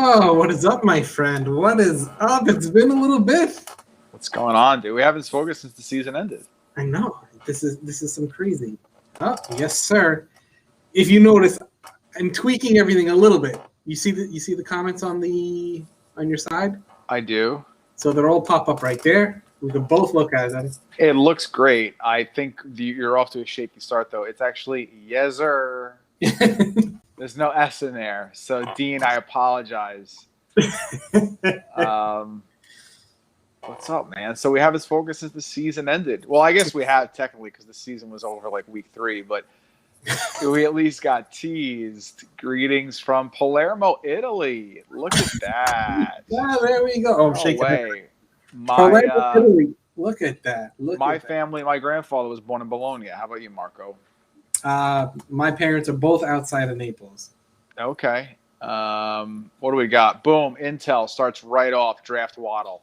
Oh, what is up, my friend? What is up? It's been a little bit. What's going on, dude? We haven't spoken since the season ended. I know. This is some crazy. Oh, yes, sir. If you notice, I'm tweaking everything a little bit. You see the comments on your side? I do. So they'll all pop up right there. We can both look at them. It looks great. I think you're off to a shaky start, though. It's actually yeser. There's no S in there. So, Dean, I apologize. What's up, man? So we haven't spoken since the season ended. Well, I guess we have technically because the season was over like week 3, but we at least got teased. Greetings from Palermo, Italy. Look at that. Yeah, there we go. Oh, I'm No shaking. way. Palermo, Italy. Look at that. My family, my grandfather was born in Bologna. How about you, Marco? My parents are both outside of Naples. Okay. What do we got? Boom. Intel starts right off. Draft Waddle.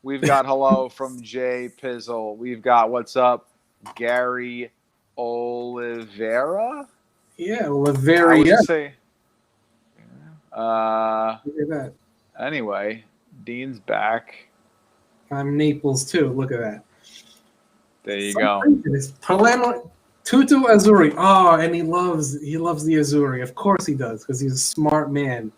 We've got hello from Jay Pizzle. We've got what's up, Gary Oliveira. Yeah, Oliveira. I would say. Look at that. Anyway, Dean's back. I'm Naples too. Look at that. There you go. Palermo, Tutu Azzurri. Oh, and he loves the Azzurri. Of course he does, because he's a smart man.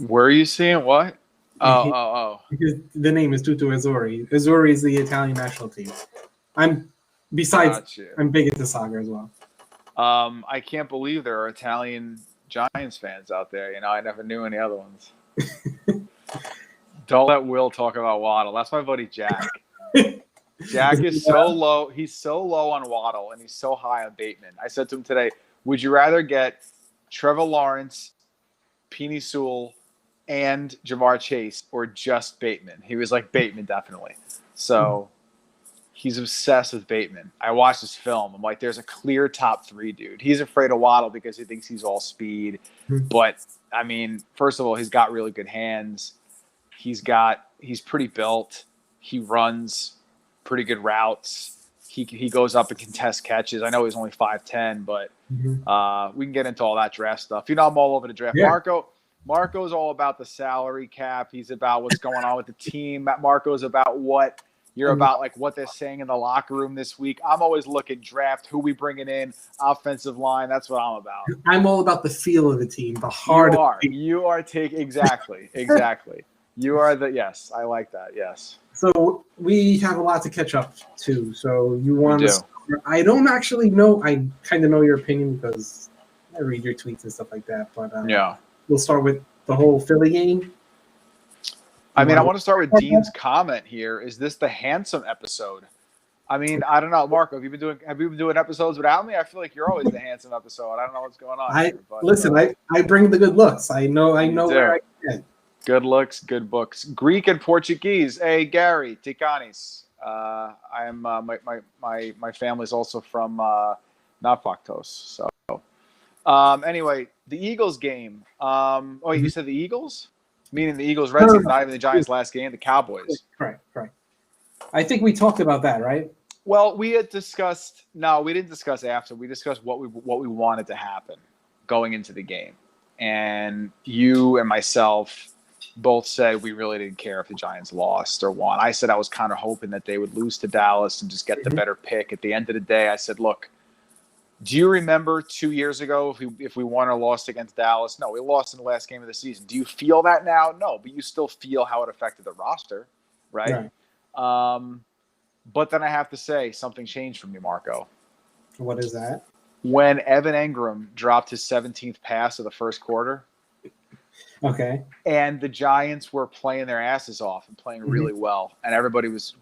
Where are you seeing what? Oh. The name is Tutu Azzurri. Azzurri is the Italian national team. I'm big into soccer as well. I can't believe there are Italian Giants fans out there. You know, I never knew any other ones. Don't let Will talk about Waddle. That's my buddy Jack. Jack is so low. He's so low on Waddle, and he's so high on Bateman. I said to him today, would you rather get Trevor Lawrence, Penei Sewell, and Jamar Chase, or just Bateman? He was like, Bateman, definitely. So he's obsessed with Bateman. I watched his film. I'm like, there's a clear top 3, dude. He's afraid of Waddle because he thinks he's all speed. But, I mean, first of all, he's got really good hands. He's pretty built. He runs pretty good routes. He goes up and contests catches. I know he's only 5'10", but we can get into all that draft stuff. You know, I'm all over the draft. Yeah. Marco's all about the salary cap. He's about what's going on with the team. Marco's about what you're about, like what they're saying in the locker room this week. I'm always looking draft, who we bringing in, offensive line. That's what I'm about. I'm all about the feel of the team, the heart. You are taking exactly. You are yes. I like that. Yes. So we have a lot to catch up to. So you want to? I don't actually know. I kind of know your opinion because I read your tweets and stuff like that. But yeah. We'll start with the whole Philly game. I mean, I want to start with Dean's comment here. Is this the handsome episode? I mean, I don't know, Marco. Have you been doing episodes without me? I feel like you're always the handsome episode. I don't know what's going on. I bring the good looks. I know where I can. Good looks, good books. Greek and Portuguese. Hey, Gary Tikanis. I'm my family's also from not Factos. So anyway, the Eagles game. You said the Eagles? Meaning the Eagles Red Team, not even the Giants' last game, the Cowboys. Correct. I think we talked about that, right? Well, we had discussed. No, we didn't discuss after. We discussed what we wanted to happen going into the game, and you and myself both said we really didn't care if the Giants lost or won. I said I was kind of hoping that they would lose to Dallas and just get the better pick. At the end of the day, I said, look, do you remember 2 years ago if we won or lost against Dallas? No, we lost in the last game of the season. Do you feel that now? No, but you still feel how it affected the roster, right? But then I have to say something changed for me, Marco. What is that? When Evan Engram dropped his 17th pass of the first quarter. Okay. And the Giants were playing their asses off and playing really well, and everybody was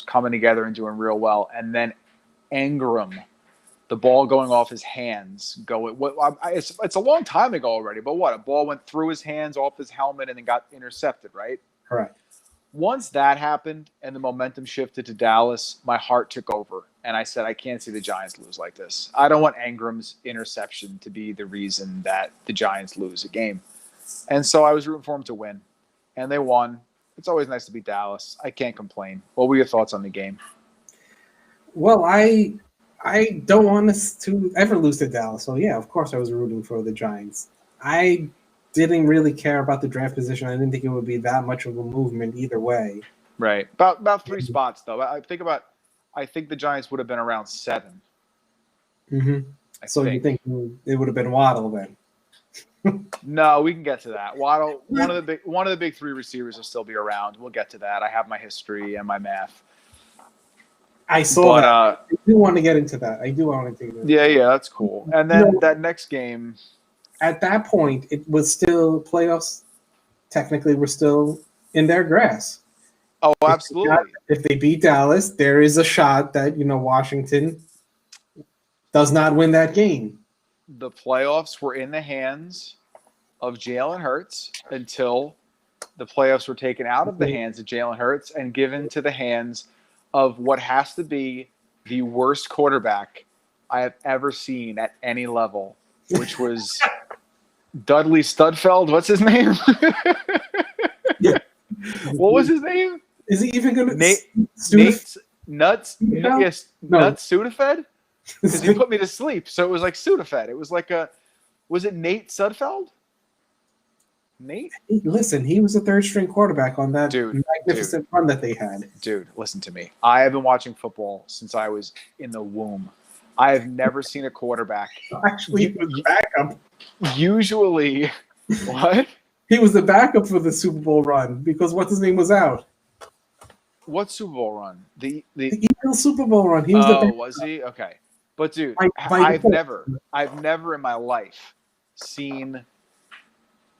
coming together and doing real well. And then Engram, the ball going off his hands, it's a long time ago already, but a ball went through his hands, off his helmet, and then got intercepted, right? Correct. Once that happened and the momentum shifted to Dallas, my heart took over, and I said, I can't see the Giants lose like this. I don't want Engram's interception to be the reason that the Giants lose a game. And so I was rooting for them to win, and they won. It's always nice to beat Dallas. I can't complain. What were your thoughts on the game? Well, I don't want us to ever lose to Dallas. So, yeah, of course I was rooting for the Giants. I didn't really care about the draft position. I didn't think it would be that much of a movement either way. Right. About 3 spots, though. I think the Giants would have been around 7. Mm-hmm. So you think it would have been Waddle then? No, we can get to that. Waddle, one of the big 3 receivers will still be around. We'll get to that. I have my history and my math. I saw that. I do want to get into that. Yeah, that's cool. And then that next game. At that point, it was still playoffs. Technically, we're still in their grasp. Oh, absolutely. If they beat Dallas, there is a shot that, Washington does not win that game. The playoffs were in the hands of Jalen Hurts until the playoffs were taken out of the hands of Jalen Hurts and given to the hands of what has to be the worst quarterback I have ever seen at any level, which was Dudley Studfeld. What's his name? Yeah. What was his name? Is he even going to Nate Nuts? Yes, Nuts Sudafed? Because he put me to sleep. So it was like Sudafed. It was like was it Nate Sudfeld? Nate? Listen, he was a third-string quarterback on that magnificent run that they had. Dude, listen to me. I have been watching football since I was in the womb. I have never seen a quarterback. Actually, he was the backup. Usually, what? He was the backup for the Super Bowl run because what's his name was out. What Super Bowl run? The Eagles Super Bowl run. He was the backup. Was he? Okay. But dude, I've never in my life seen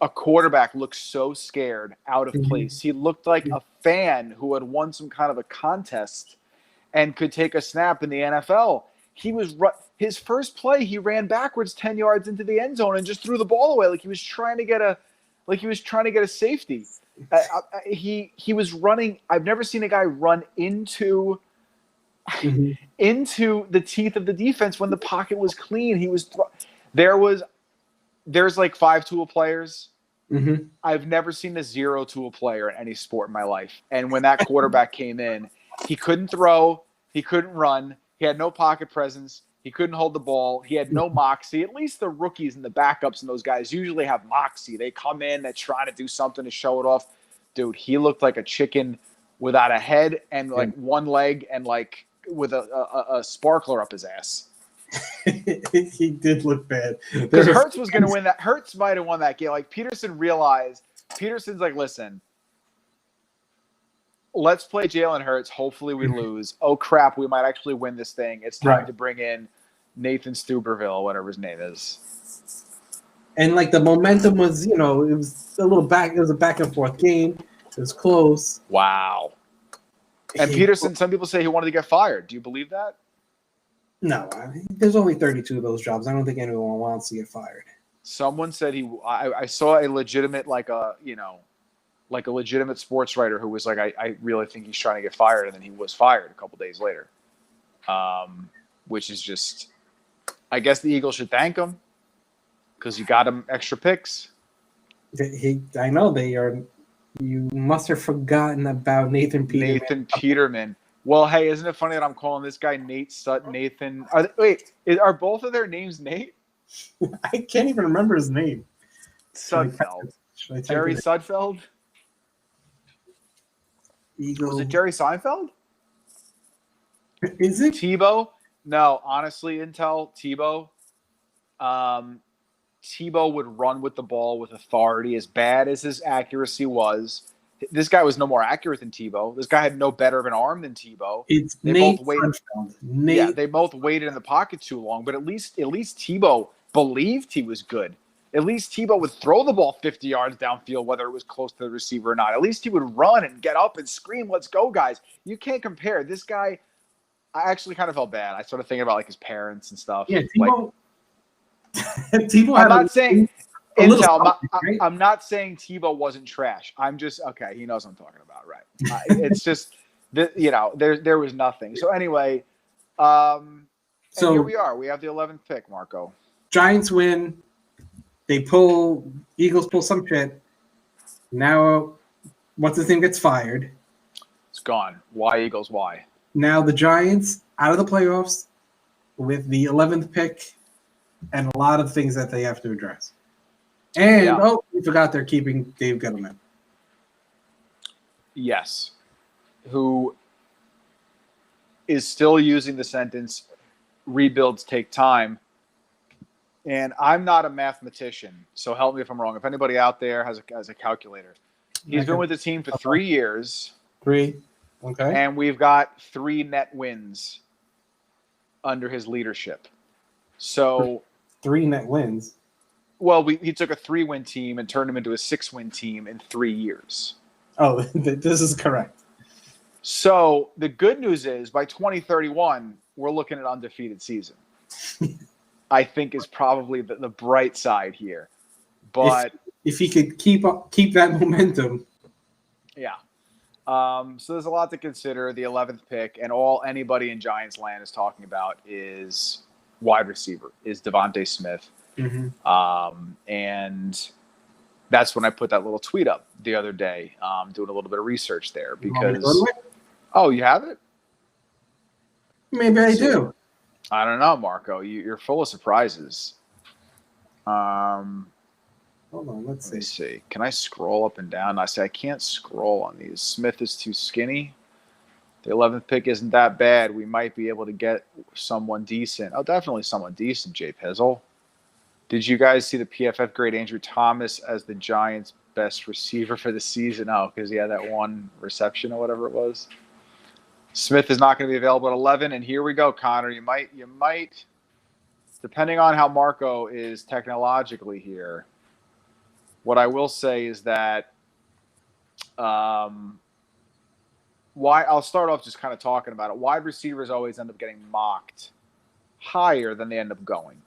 a quarterback look so scared, out of place. He looked like a fan who had won some kind of a contest and could take a snap in the NFL. He was his first play. He ran backwards 10 yards into the end zone and just threw the ball away like he was trying to get a safety. He was running. I've never seen a guy run into the teeth of the defense when the pocket was clean. There's like 5 tool players. I've never seen a 0 tool player in any sport in my life. And when that quarterback came in, he couldn't throw, he couldn't run, he had no pocket presence, he couldn't hold the ball, he had no moxie. At least the rookies and the backups and those guys usually have moxie. They come in, they're trying to do something to show it off. Dude, he looked like a chicken without a head and like one leg and like with a sparkler up his ass. He did look bad. Because Hurts was going to win that. Hurts might have won that game. Like Peterson's like, listen, let's play Jalen Hurts. Hopefully we lose. Oh crap, we might actually win this thing. It's time to bring in Nathan Stuberville, whatever his name is. And like the momentum was, it was a back and forth game. It was close. Wow. And Peterson, some people say he wanted to get fired. Do you believe that? No, there's only 32 of those jobs. I don't think anyone wants to get fired. Someone said I saw a legitimate like a legitimate sports writer who was like, I really think he's trying to get fired, and then he was fired a couple days later. Which is just, I guess the Eagles should thank him because you got him extra picks. I know they are. You must have forgotten about Nathan Peterman. Nathan Peterman. Well, hey, isn't it funny that I'm calling this guy Nate Sutton? Nathan. Are both of their names Nate? I can't even remember his name. Sudfeld. Jerry Sudfeld? Was it Jerry Seinfeld? Is it? Tebow? No, honestly, Intel, Tebow. Tebow would run with the ball with authority. As bad as his accuracy was, this guy was no more accurate than Tebow. This guy had no better of an arm than Tebow. They both waited in the pocket too long, but at least Tebow believed he was good. At least Tebow would throw the ball 50 yards downfield, whether it was close to the receiver or not. At least he would run and get up and scream, "Let's go, guys." You can't compare. This guy, I actually kind of felt bad. I started thinking about like his parents and stuff. Yeah, Tebow. Tebow. I'm not saying Intel. I'm not saying Tebow wasn't trash. I'm just okay. He knows what I'm talking about, right? It's just there was nothing. So anyway, and here we are. We have the 11th pick, Marco. Giants win. Eagles pull some shit. Now, what's his name gets fired. It's gone. Why Eagles? Why? Now the Giants out of the playoffs with the 11th pick and a lot of things that they have to address. And, we forgot they're keeping Dave Gettleman. Yes. Who is still using the sentence, rebuilds take time. And I'm not a mathematician, so help me if I'm wrong. If anybody out there has a calculator. He's been with the team for 3 years. 3. Okay. And we've got 3 net wins under his leadership. So 3 net wins. Well, he took a 3-win team and turned him into a 6-win team in 3 years. Oh, this is correct. So the good news is by 2031, we're looking at undefeated season. I think is probably the bright side here. But if he could keep that momentum. Yeah. So there's a lot to consider. The 11th pick and all anybody in Giants land is talking about is wide receiver, is Devontae Smith. Mm-hmm. And that's when I put that little tweet up the other day, doing a little bit of research there because. Oh, you have it? Maybe I do. I don't know, Marco. You're full of surprises. Hold on, let's see. Can I scroll up and down? I say I can't scroll on these. Smith is too skinny. The 11th pick isn't that bad. We might be able to get someone decent. Oh, definitely someone decent, Jay Pizzle. Did you guys see the PFF grade Andrew Thomas as the Giants' best receiver for the season? Oh, because he had that one reception or whatever it was. Smith is not going to be available at 11, and here we go, Connor. You might, depending on how Marco is technologically here. What I will say is that, I'll start off just kind of talking about it. Wide receivers always end up getting mocked higher than they end up going.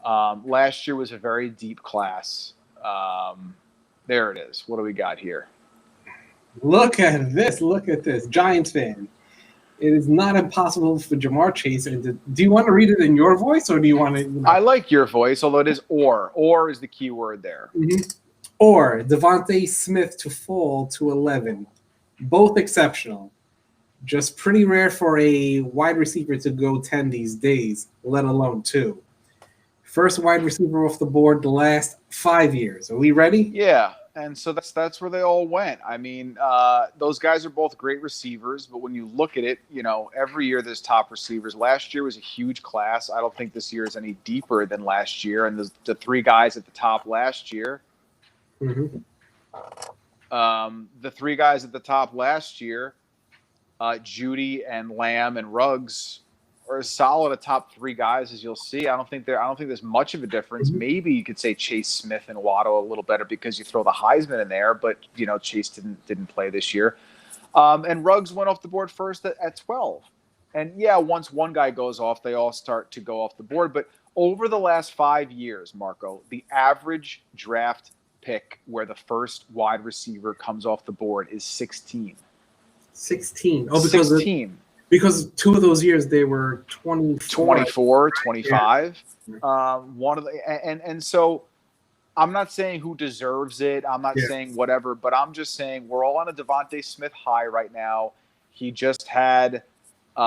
Last year was a very deep class. There it is. What do we got here? Look at this. Giants fan. It is not impossible for Jamar Chase. Do you want to read it in your voice, or do you want to? I like your voice, although it is or. Or is the key word there. Mm-hmm. Or Devontae Smith to fall to 11. Both exceptional. Just pretty rare for a wide receiver to go 10 these days, let alone 2. First wide receiver off the board the last 5 years. Are we ready? Yeah. And so that's where they all went. I mean, those guys are both great receivers, but when you look at it, every year there's top receivers. Last year was a huge class. I don't think this year is any deeper than last year. And the 3 guys at the top last year, mm-hmm. The 3 guys at the top last year, Judy and Lamb and Ruggs, are as solid a top 3 guys as you'll see. I don't think there's much of a difference. Mm-hmm. Maybe you could say Chase Smith and Waddle a little better because you throw the Heisman in there, but Chase didn't play this year. And Ruggs went off the board first at 12. And yeah, once one guy goes off, they all start to go off the board. But over the last 5 years, Marco, the average draft pick where the first wide receiver comes off the board is 16. 16. Oh, because 16. Because 2 of those years they were 24, 25. Yeah. One of and so I'm not saying who deserves it. I'm not saying whatever, but I'm just saying we're all on a Devontae Smith high right now. He just had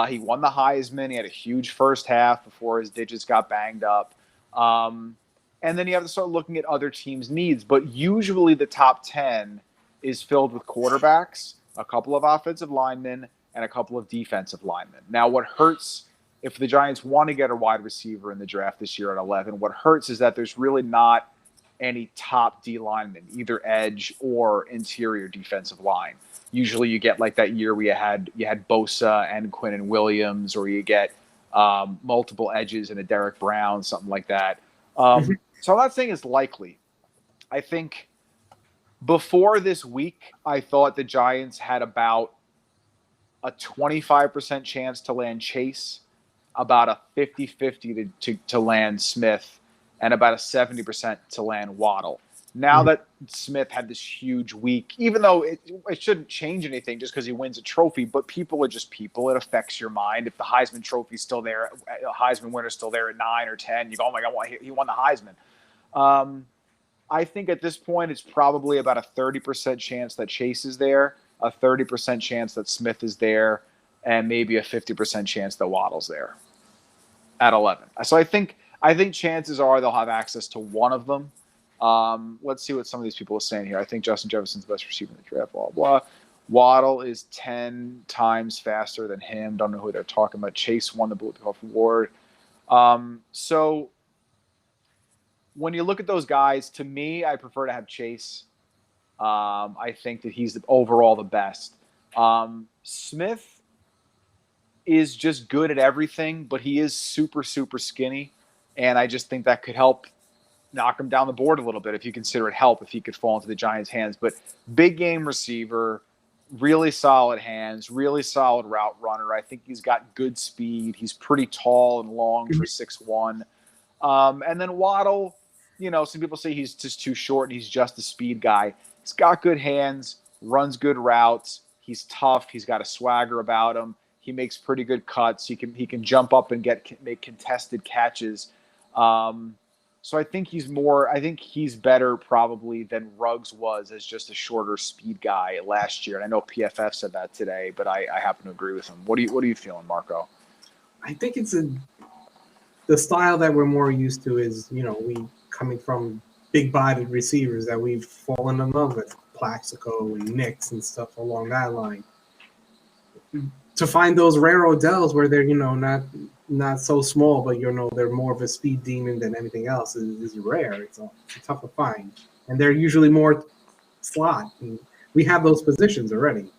he won the Heisman. He had a huge first half before his digits got banged up. And then you have to start looking at other teams' needs. But usually the top 10 is filled with quarterbacks, a couple of offensive linemen, and a couple of defensive linemen. Now, what hurts if the Giants want to get a wide receiver in the draft this year at 11, what hurts is that there's really not any top D linemen, either edge or interior defensive line. Usually you get like that year where you had Bosa and Quinnen Williams, or you get multiple edges and a Derek Brown, something like that. So I'm not saying it's likely. I think before this week, I thought the Giants had about a 25% chance to land Chase, about a 50-50 to land Smith, and about a 70% to land Waddle. Now that Smith had this huge week, even though it shouldn't change anything just because he wins a trophy, but people are just people. It affects your mind. If the Heisman trophy's still there, a Heisman winner's still there at 9 or 10, you go, oh my God, he won the Heisman. I think at this point it's probably about a 30% chance that Chase is there, a 30% chance that Smith is there, and maybe a 50% chance that Waddle's there at 11. So I think chances are they'll have access to one of them. Let's see what some of these people are saying here. I think Justin Jefferson's the best receiver in the draft, blah, blah. Waddle is 10 times faster than him. Don't know who they're talking about. Chase won the Biletnikoff Award. So when you look at those guys, to me, I prefer to have Chase. I think that he's overall the best. Smith is just good at everything, but he is super, super skinny. And I just think that could help knock him down the board a little bit if you consider it help if he could fall into the Giants' hands. But big game receiver, really solid hands, really solid route runner. I think he's got good speed. He's pretty tall and long for 6'1". And then Waddle, some people say he's just too short and he's just a speed guy. He's got good hands, runs good routes. He's tough. He's got a swagger about him. He makes pretty good cuts. He can jump up and make contested catches. So I think he's better probably than Ruggs was as just a shorter speed guy last year. And I know PFF said that today, but I happen to agree with him. What are you feeling, Marco? I think it's the style that we're more used to is, we coming from big-bodied receivers that we've fallen in love with, Plaxico and Knicks and stuff along that line. To find those rare Odells where they're, not so small, but they're more of a speed demon than anything else is rare. It's tough to find, and they're usually more slot. We have those positions already.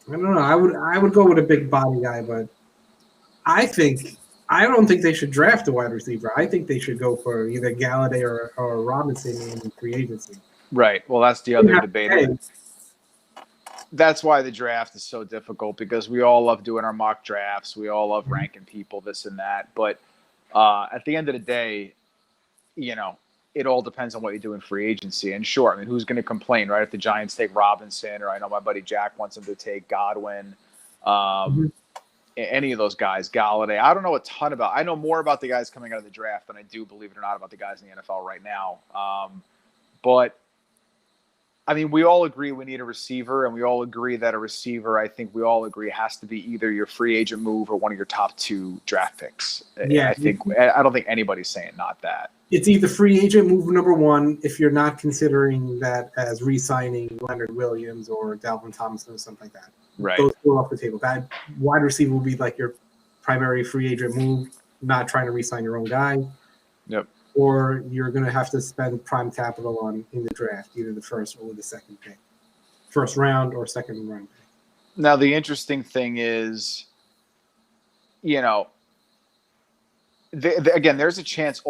I don't know. I would go with a big body guy, but I don't think they should draft a wide receiver. I think they should go for either Galladay or Robinson in free agency. Right. Well, that's the other debate. That's why the draft is so difficult, because we all love doing our mock drafts. We all love ranking people, this and that. But at the end of the day, it all depends on what you do in free agency. And sure, who's going to complain, right? If the Giants take Robinson, or I know my buddy Jack wants them to take Godwin, any of those guys, Galladay. I don't know a ton about. I know more about the guys coming out of the draft than I do, believe it or not, about the guys in the NFL right now. But we all agree we need a receiver, and we all agree that a receiver, I think we all agree, has to be either your free agent move or one of your top 2 draft picks. Yeah, I don't think anybody's saying not that. It's either free agent move number 1 if you're not considering that as re-signing Leonard Williams or Dalvin Thompson or something like that. Right. Those two off the table. That wide receiver will be like your primary free agent move, not trying to re-sign your own guy. Yep. Or you're going to have to spend prime capital in the draft, either the first or the second pick. First round or second round pick. Now, the interesting thing is, again, there's a chance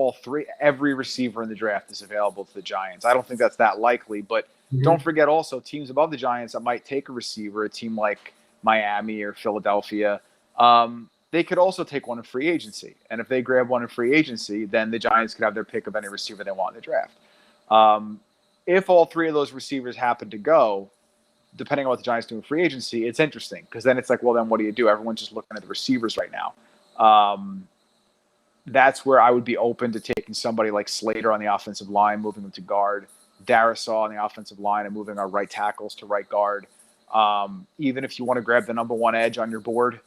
every receiver in the draft is available to the Giants. I don't think that's that likely, but don't forget also teams above the Giants that might take a receiver, a team like Miami or Philadelphia, they could also take one in free agency. And if they grab one in free agency, then the Giants could have their pick of any receiver they want in the draft. If all 3 of those receivers happen to go, depending on what the Giants do in free agency, it's interesting, because then it's like, well, then what do you do? Everyone's just looking at the receivers right now. That's where I would be open to taking somebody like Slater on the offensive line, moving them to guard, Darisaw on the offensive line and moving our right tackles to right guard. Even if you want to grab the number 1 edge on your board,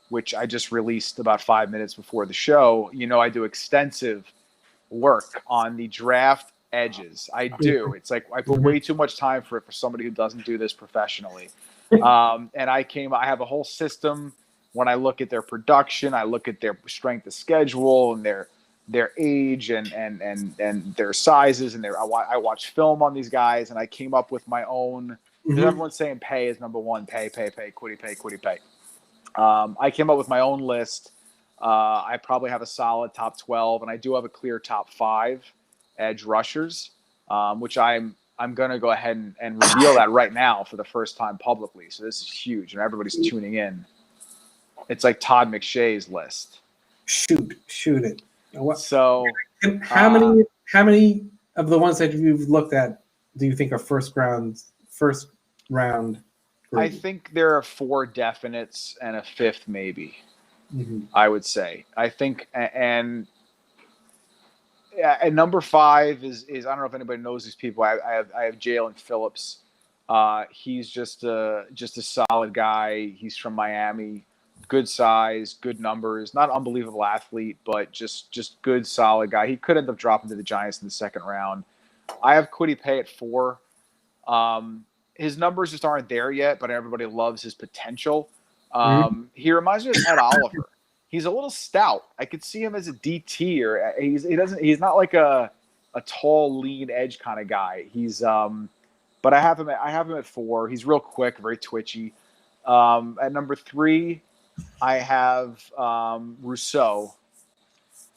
which I just released about 5 minutes before the show, I do extensive work on the draft edges. I do. It's like I put way too much time for somebody who doesn't do this professionally. And I have a whole system. When I look at their production, I look at their strength of schedule and their age and their sizes, and I watch film on these guys, and I came up with my own. Everyone's saying pay is number 1, pay, quitty pay. I came up with my own list. I probably have a solid top 12, and I do have a clear top 5 edge rushers, which I'm going to go ahead and reveal that right now for the first time publicly. So this is huge, and everybody's tuning in. It's like Todd McShay's list. Shoot it. So how many of the ones that you've looked at do you think are first round? I think there are 4 definites and a 5th maybe. I would say. I think and number 5 is I don't know if anybody knows these people. I have Jalen Phillips. He's just a solid guy. He's from Miami. good size, good numbers, not unbelievable athlete, but just good, solid guy. He could end up dropping to the Giants in the second round. I have Kwity Paye at 4. His numbers just aren't there yet, but everybody loves his potential. He reminds me of Ed Oliver. He's a little stout. I could see him as a DT, or he's not like a tall, lean edge kind of guy. But I have him at 4. He's real quick, very twitchy. At number 3, I have Rousseau,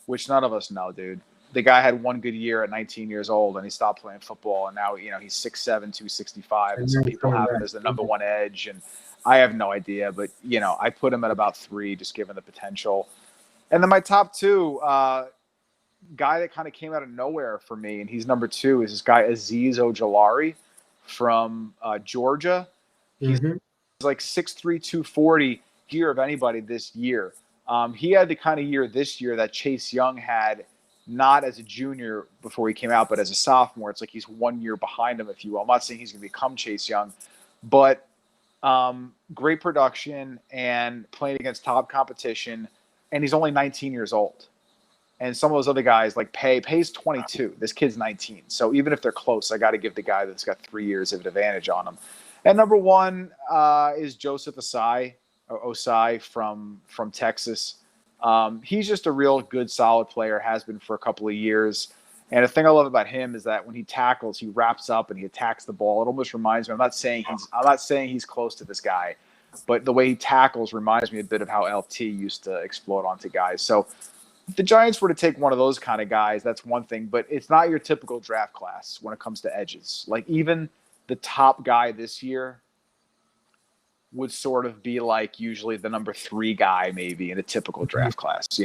which none of us know, dude. The guy had one good year at 19 years old, and he stopped playing football, and now he's 6'7", 265, and some people have him as the number 1 edge, and I have no idea, but I put him at about 3, just given the potential. And then my top 2, guy that kind of came out of nowhere for me, and he's number 2, is this guy Azeez Ojulari from Georgia. He's like 6'3", 240 year of anybody this year. He had the kind of year this year that Chase Young had, not as a junior before he came out, but as a sophomore. It's like he's 1 year behind him, if you will. I'm not saying he's going to become Chase Young, but great production and playing against top competition, and he's only 19 years old. And some of those other guys, like Pay's 22. This kid's 19. So even if they're close, I got to give the guy that's got 3 years of an advantage on him. And number 1 is Joseph Osai from Texas. He's just a real good, solid player, has been for a couple of years. And the thing I love about him is that when he tackles, he wraps up and he attacks the ball. It almost reminds me. I'm not saying he's close to this guy, but the way he tackles reminds me a bit of how LT used to explode onto guys. So if the Giants were to take one of those kind of guys, that's one thing. But it's not your typical draft class when it comes to edges. Like even the top guy this year would sort of be like usually the number 3 guy maybe in a typical draft class, So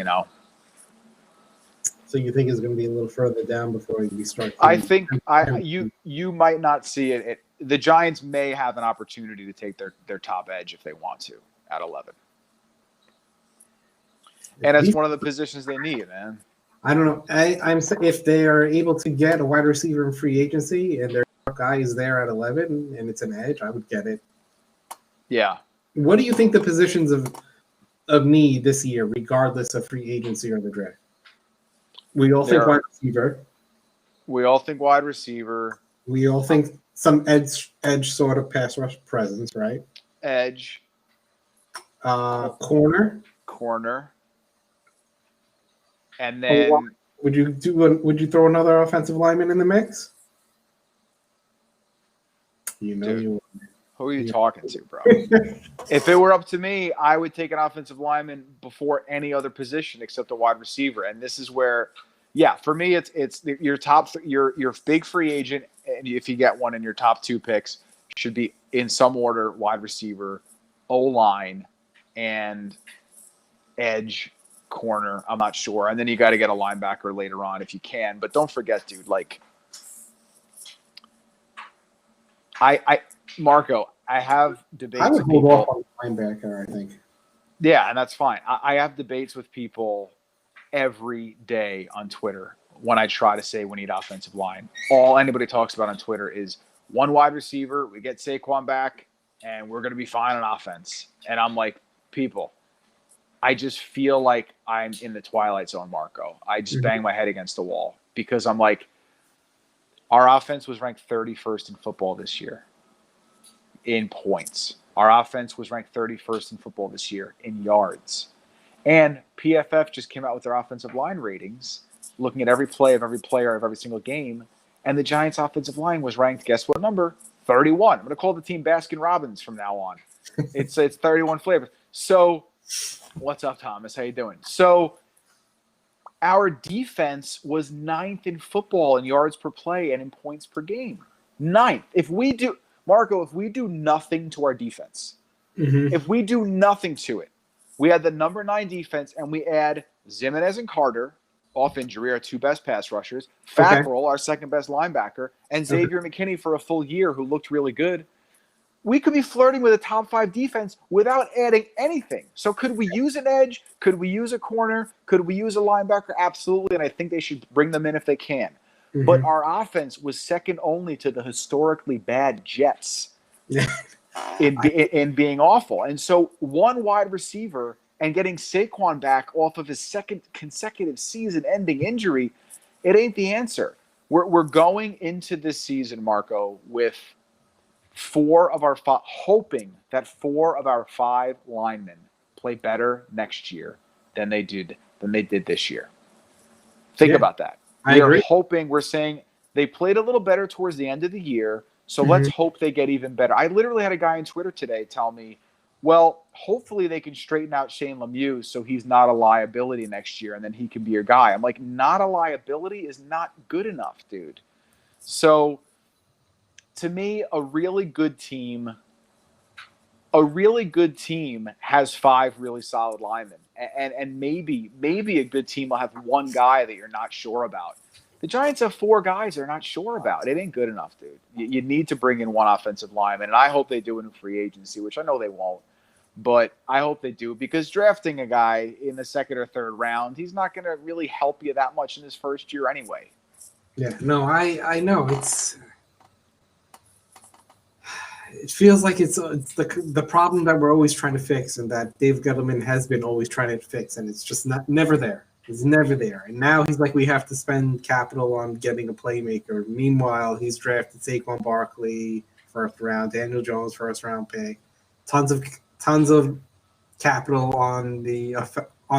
you think it's going to be a little further down before we start? I think you might not see it. The Giants may have an opportunity to take their top edge if they want to at 11. And it's one of the positions they need, man. I don't know. I'm if they are able to get a wide receiver in free agency and their guy is there at 11 and it's an edge, I would get it. Yeah. What do you think the positions of need this year, regardless of free agency or the draft? We all think wide receiver. We all think wide receiver. We all think some edge sort of pass rush presence, right? Edge. Corner. And then would you throw another offensive lineman in the mix? Dude, you would. Who are you talking to, bro? If it were up to me, I would take an offensive lineman before any other position except a wide receiver. And this is where, for me, it's your top, your big free agent, and if you get one in your top 2 picks, should be in some order: wide receiver, O-line, and edge, corner. I'm not sure. And then you got to get a linebacker later on if you can. But don't forget, dude, like Marco, I have debates. I would hold off on linebacker, I think. Yeah, and that's fine. I have debates with people every day on Twitter when I try to say we need offensive line. All anybody talks about on Twitter is 1 wide receiver, we get Saquon back, and we're going to be fine on offense. And I'm like, people, I just feel like I'm in the twilight zone, Marco. I just bang my head against the wall because I'm like, our offense was ranked 31st in football this year in points. Our offense was ranked 31st in football this year in yards. And PFF just came out with their offensive line ratings, looking at every play of every player of every single game. And the Giants' offensive line was ranked, guess what number? 31. I'm going to call the team Baskin Robbins from now on. It's 31 flavors. So what's up, Thomas? How you doing? So our defense was 9th in football in yards per play and in points per game. 9th. If we do nothing to our defense, if we do nothing to it, we had the number 9 defense, and we add Zimenez and Carter, off injury, our 2 best pass rushers, Fackrell, our 2nd best linebacker, and Xavier McKinney for a full year who looked really good. We could be flirting with a top 5 defense without adding anything. So could we use an edge? Could we use a corner? Could we use a linebacker? Absolutely, and I think they should bring them in if they can. But our offense was second only to the historically bad Jets. in being awful. And so one wide receiver and getting Saquon back off of his second consecutive season-ending injury, it ain't the answer. We're going into this season, Marco, with hoping that 4 of our 5 linemen play better next year than they did this year. Think about that. I agree. We're saying they played a little better towards the end of the year, so let's hope they get even better. I literally had a guy on Twitter today tell me, well, hopefully they can straighten out Shane Lemieux so he's not a liability next year and then he can be your guy. I'm like, not a liability is not good enough, dude. So to me, a really good team has 5 really solid linemen. And maybe a good team will have one guy that you're not sure about. The Giants have 4 guys they're not sure about. It ain't good enough, dude. You need to bring in one offensive lineman, and I hope they do it in free agency, which I know they won't. But I hope they do, because drafting a guy in the 2nd or 3rd round, he's not going to really help you that much in his first year anyway. Yeah, no, I know. It feels like it's the problem that we're always trying to fix, and that Dave Gettleman has been always trying to fix, and it's just never there. It's never there. And now he's like, we have to spend capital on getting a playmaker. Meanwhile, he's drafted Saquon Barkley, 1st round, Daniel Jones, 1st round pick, tons of capital on the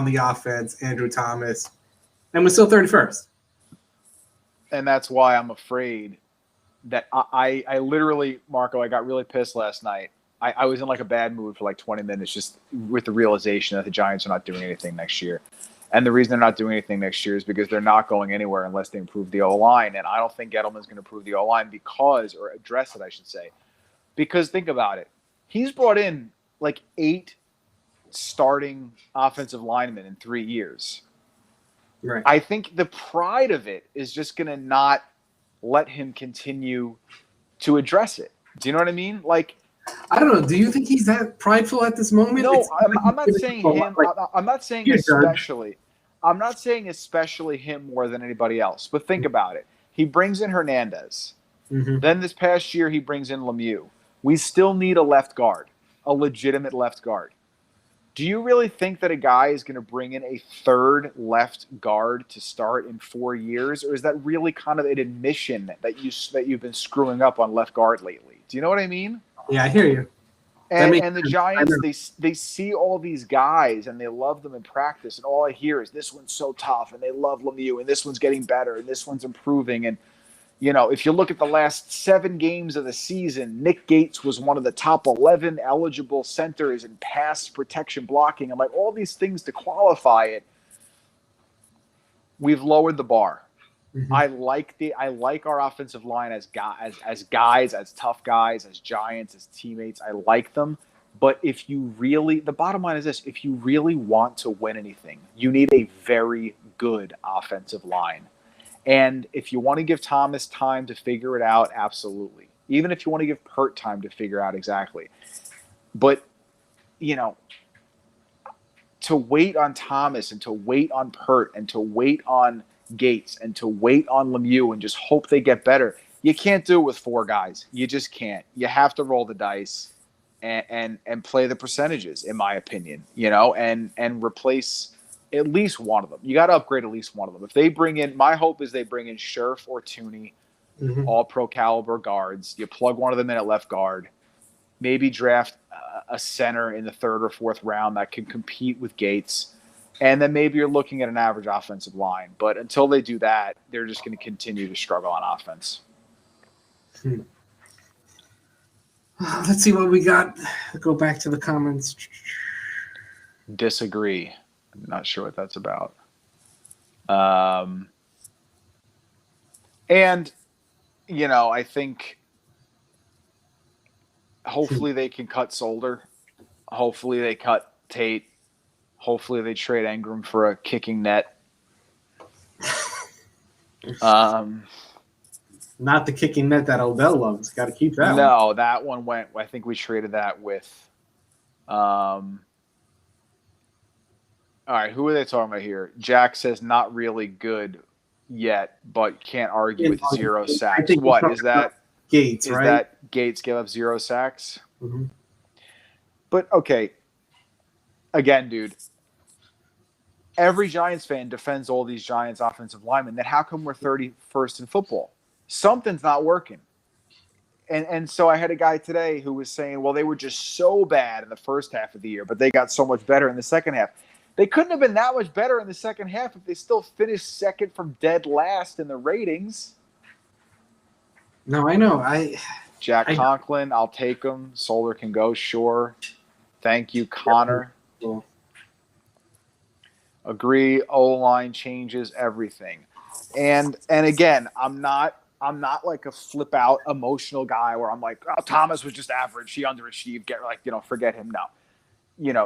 offense, Andrew Thomas, and we're still 31st. And that's why I'm afraid that I literally, Marco, I got really pissed last night. I was in like a bad mood for like 20 minutes just with the realization that the Giants are not doing anything next year. And the reason they're not doing anything next year is because they're not going anywhere unless they improve the O-line. And I don't think Gettleman's going to improve the O-line or address it, I should say. Because think about it. He's brought in like 8 starting offensive linemen in 3 years. Right. I think the pride of it is just going to not let him continue to address it. Do you know what I mean? Like, I don't know. Do you think he's that prideful at this moment? No, I'm not saying him. I'm not saying especially. I'm not saying especially him more than anybody else. But think about it. He brings in Hernandez. Then this past year, he brings in Lemieux. We still need a left guard, a legitimate left guard. Do you really think that a guy is going to bring in a 3rd left guard to start in 4 years, or is that really kind of an admission that you've been screwing up on left guard lately? Do you know what I mean? Yeah, I hear you. And the Giants, they see all these guys and they love them in practice, and all I hear is this one's so tough, and they love Lemieux, and this one's getting better, and this one's improving. And you know, if you look at the last 7 games of the season, Nick Gates was one of the top 11 eligible centers in pass protection blocking, and like all these things to qualify it. We've lowered the bar. I like our offensive line as guys, as tough guys, as Giants, as teammates. I like them. But the bottom line is this: if you really want to win anything, you need a very good offensive line. And if you want to give Thomas time to figure it out, absolutely. Even if you want to give Pert time to figure out exactly. But, you know, to wait on Thomas and to wait on Pert and to wait on Gates and to wait on Lemieux and just hope they get better, you can't do it with 4 guys. You just can't. You have to roll the dice and play the percentages, in my opinion, you know, and replace at least one of them. You got to upgrade at least one of them. If they bring in, my hope is they bring in Scherf or Tooney, all pro caliber guards. You plug one of them in at left guard. Maybe draft a center in the 3rd or 4th round that can compete with Gates. And then maybe you're looking at an average offensive line. But until they do that, they're just going to continue to struggle on offense. Let's see what we got. Go back to the comments. Disagree. I'm not sure what that's about. And, you know, I think hopefully they can cut Solder. Hopefully they cut Tate. Hopefully they trade Ingram for a kicking net. Not the kicking net that Odell loves. Got to keep that one. That one went. I think we traded that with. All right, who are they talking about here? Jack says not really good yet, but can't argue with 0 sacks. What is that? Gates, right? Is that Gates give up 0 sacks? Mm-hmm. But, okay, again, dude, every Giants fan defends all these Giants offensive linemen. Then how come we're 31st in football? Something's not working. And so I had a guy today who was saying, well, they were just so bad in the first half of the year, but they got so much better in the second half. They couldn't have been that much better in the second half if they still finished second from dead last in the ratings. No, I know. Jack Conklin, I'll take him. Solar can go, sure. Thank you, Connor. Cool. Agree. O-line changes everything. And again, I'm not like a flip out emotional guy where I'm like, oh, Thomas was just average. He underachieved. Forget him. No.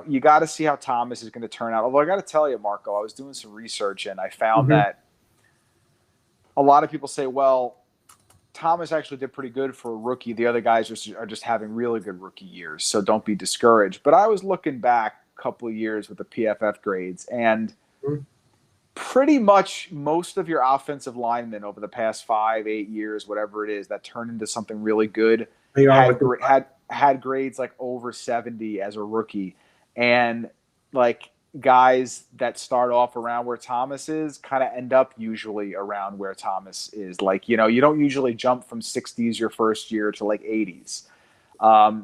You got to see how Thomas is going to turn out. Although I got to tell you, Marco, I was doing some research and I found that a lot of people say, well, Thomas actually did pretty good for a rookie. The other guys are just having really good rookie years, so don't be discouraged. But I was looking back a couple of years with the PFF grades, and pretty much most of your offensive linemen over the past 5-8 years, whatever it is, that turned into something really good, had grades like over 70 as a rookie. And like guys that start off around where Thomas is kind of end up usually around where Thomas is. Like, you don't usually jump from 60s your first year to like 80s.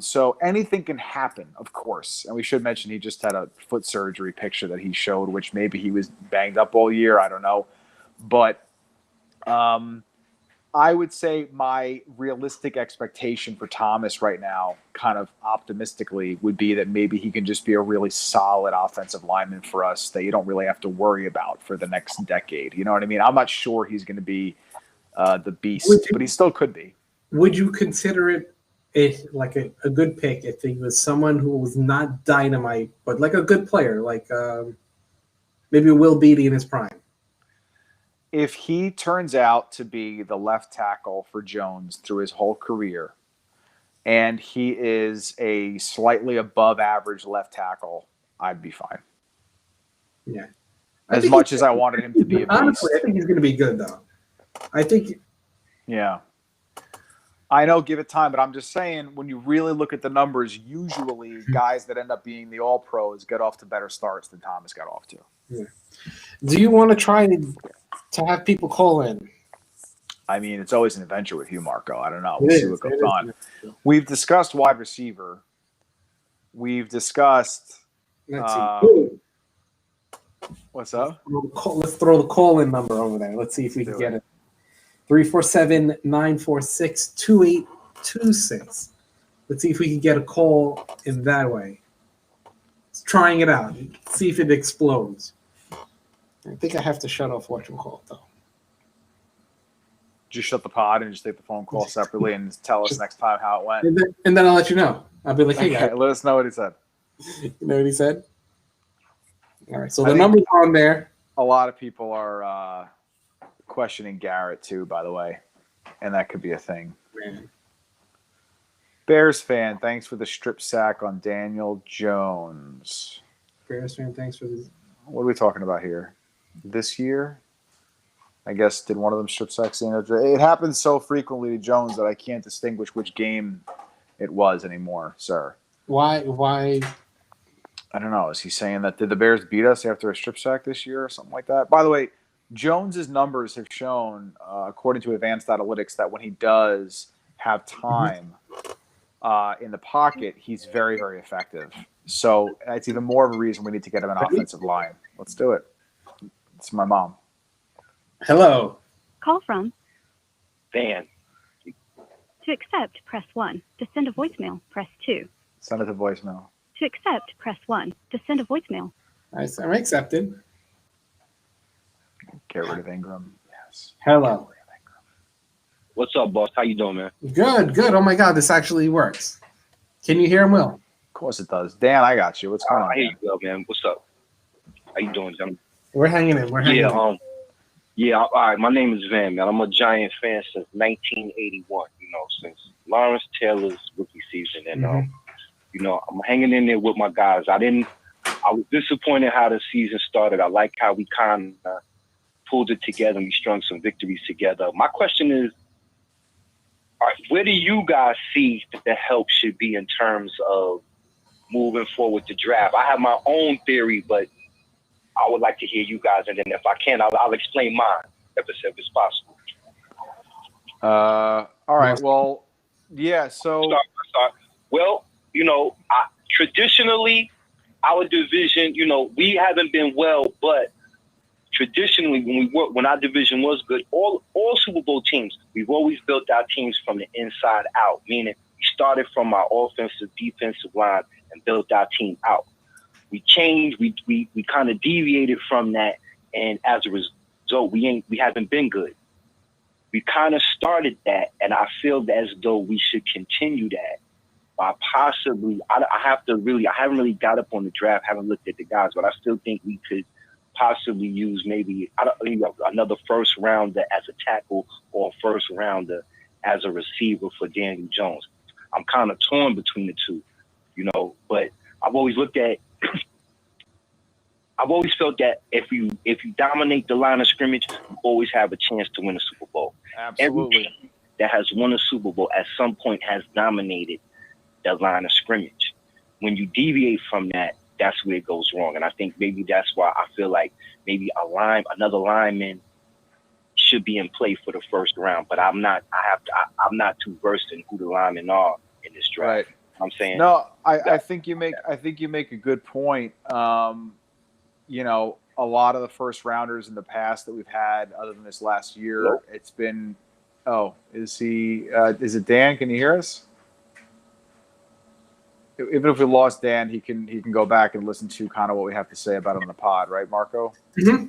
So anything can happen, of course. And we should mention he just had a foot surgery picture that he showed, which maybe he was banged up all year. I don't know. But I would say my realistic expectation for Thomas right now, kind of optimistically, would be that maybe he can just be a really solid offensive lineman for us that you don't really have to worry about for the next decade. You know what I mean? I'm not sure he's going to be the beast, but he still could be. Would you consider it like a good pick if he was someone who was not dynamite, but like a good player, like maybe Will Beatty in his prime? If he turns out to be the left tackle for Jones through his whole career, and he is a slightly above average left tackle, I'd be fine. Yeah. As much as I wanted him to be a beast. Honestly, I think he's going to be good, though. I think. Yeah. I know, give it time, but I'm just saying, when you really look at the numbers, usually guys that end up being the all-pros get off to better starts than Thomas got off to. Yeah. Do you want to try to have people call in? I mean, it's always an adventure with you, Marco. I don't know. We'll see what goes on. We've discussed wide receiver. We've discussed. Let's see. What's up? Let's throw the call-in number over there. Let's see if we can get it. 347-946-2826. Let's see if we can get a call in that way. Let's trying it out. See if it explodes. I think I have to shut off whatchamacallit, though. Just shut the pod and just take the phone call separately and tell us next time how it went. And then I'll let you know. I'll be like, hey, guys. Let us know what he said. You know what he said? All right, so the number's on there. A lot of people are questioning Garrett, too, by the way. And that could be a thing. Man. Bears fan, thanks for the strip sack on Daniel Jones. Bears fan, thanks for this. What are we talking about here? This year? I guess, did one of them strip sacks in? It happens so frequently to Jones that I can't distinguish which game it was anymore, sir. Why? I don't know. Is he saying that did the Bears beat us after a strip sack this year or something like that? By the way, Jones's numbers have shown, according to advanced analytics, that when he does have time in the pocket, he's very, very effective. So it's even more of a reason we need to get him an offensive line. Let's do it. It's my mom. Hello. Call from Van. To accept, press 1. To send a voicemail, press 2. Send it to voicemail. To accept, press 1. To send a voicemail. I'm accepted. Get rid of Ingram. Yes. Hello. What's up, boss? How you doing, man? Good. Oh my God, this actually works. Can you hear him, Will? Of course it does. Dan, I got you. What's going on? I hear you well, man. What's up? How you doing, gentlemen? We're hanging in. All right. My name is Van, man. I'm a Giant fan since 1981. Since Lawrence Taylor's rookie season, and I'm hanging in there with my guys. I was disappointed how the season started. I like how we kind of pulled it together and we strung some victories together. My question is, All right, where do you guys see that the help should be in terms of moving forward the draft? I have my own theory, but I would like to hear you guys, and then if I can, I'll explain mine if it's possible. All right. Well, yeah. So, start. Well, traditionally, our division, we haven't been well, but traditionally, when our division was good, all Super Bowl teams, we've always built our teams from the inside out, meaning we started from our offensive, defensive line and built our team out. We changed, we kind of deviated from that, and as a result, we haven't been good. We kind of started that, and I feel as though we should continue that by possibly. I haven't really got up on the draft, haven't looked at the guys, but I still think we could possibly use maybe another first rounder as a tackle or a first rounder as a receiver for Daniel Jones. I'm kind of torn between the two, but I've always felt that if you dominate the line of scrimmage, you always have a chance to win a Super Bowl. Absolutely. Every team that has won a Super Bowl at some point has dominated the line of scrimmage. When you deviate from that, that's where it goes wrong. And I think maybe that's why I feel like maybe another lineman should be in play for the first round. But I'm not too versed in who the linemen are in this draft. Right. I'm saying no. I think you make a good point. A lot of the first rounders in the past that we've had, other than this last year, Hello? it's been. Oh, is it Dan? Can you hear us? Even if we lost Dan, he can go back and listen to kind of what we have to say about him in the pod, right, Marco? Mm-hmm.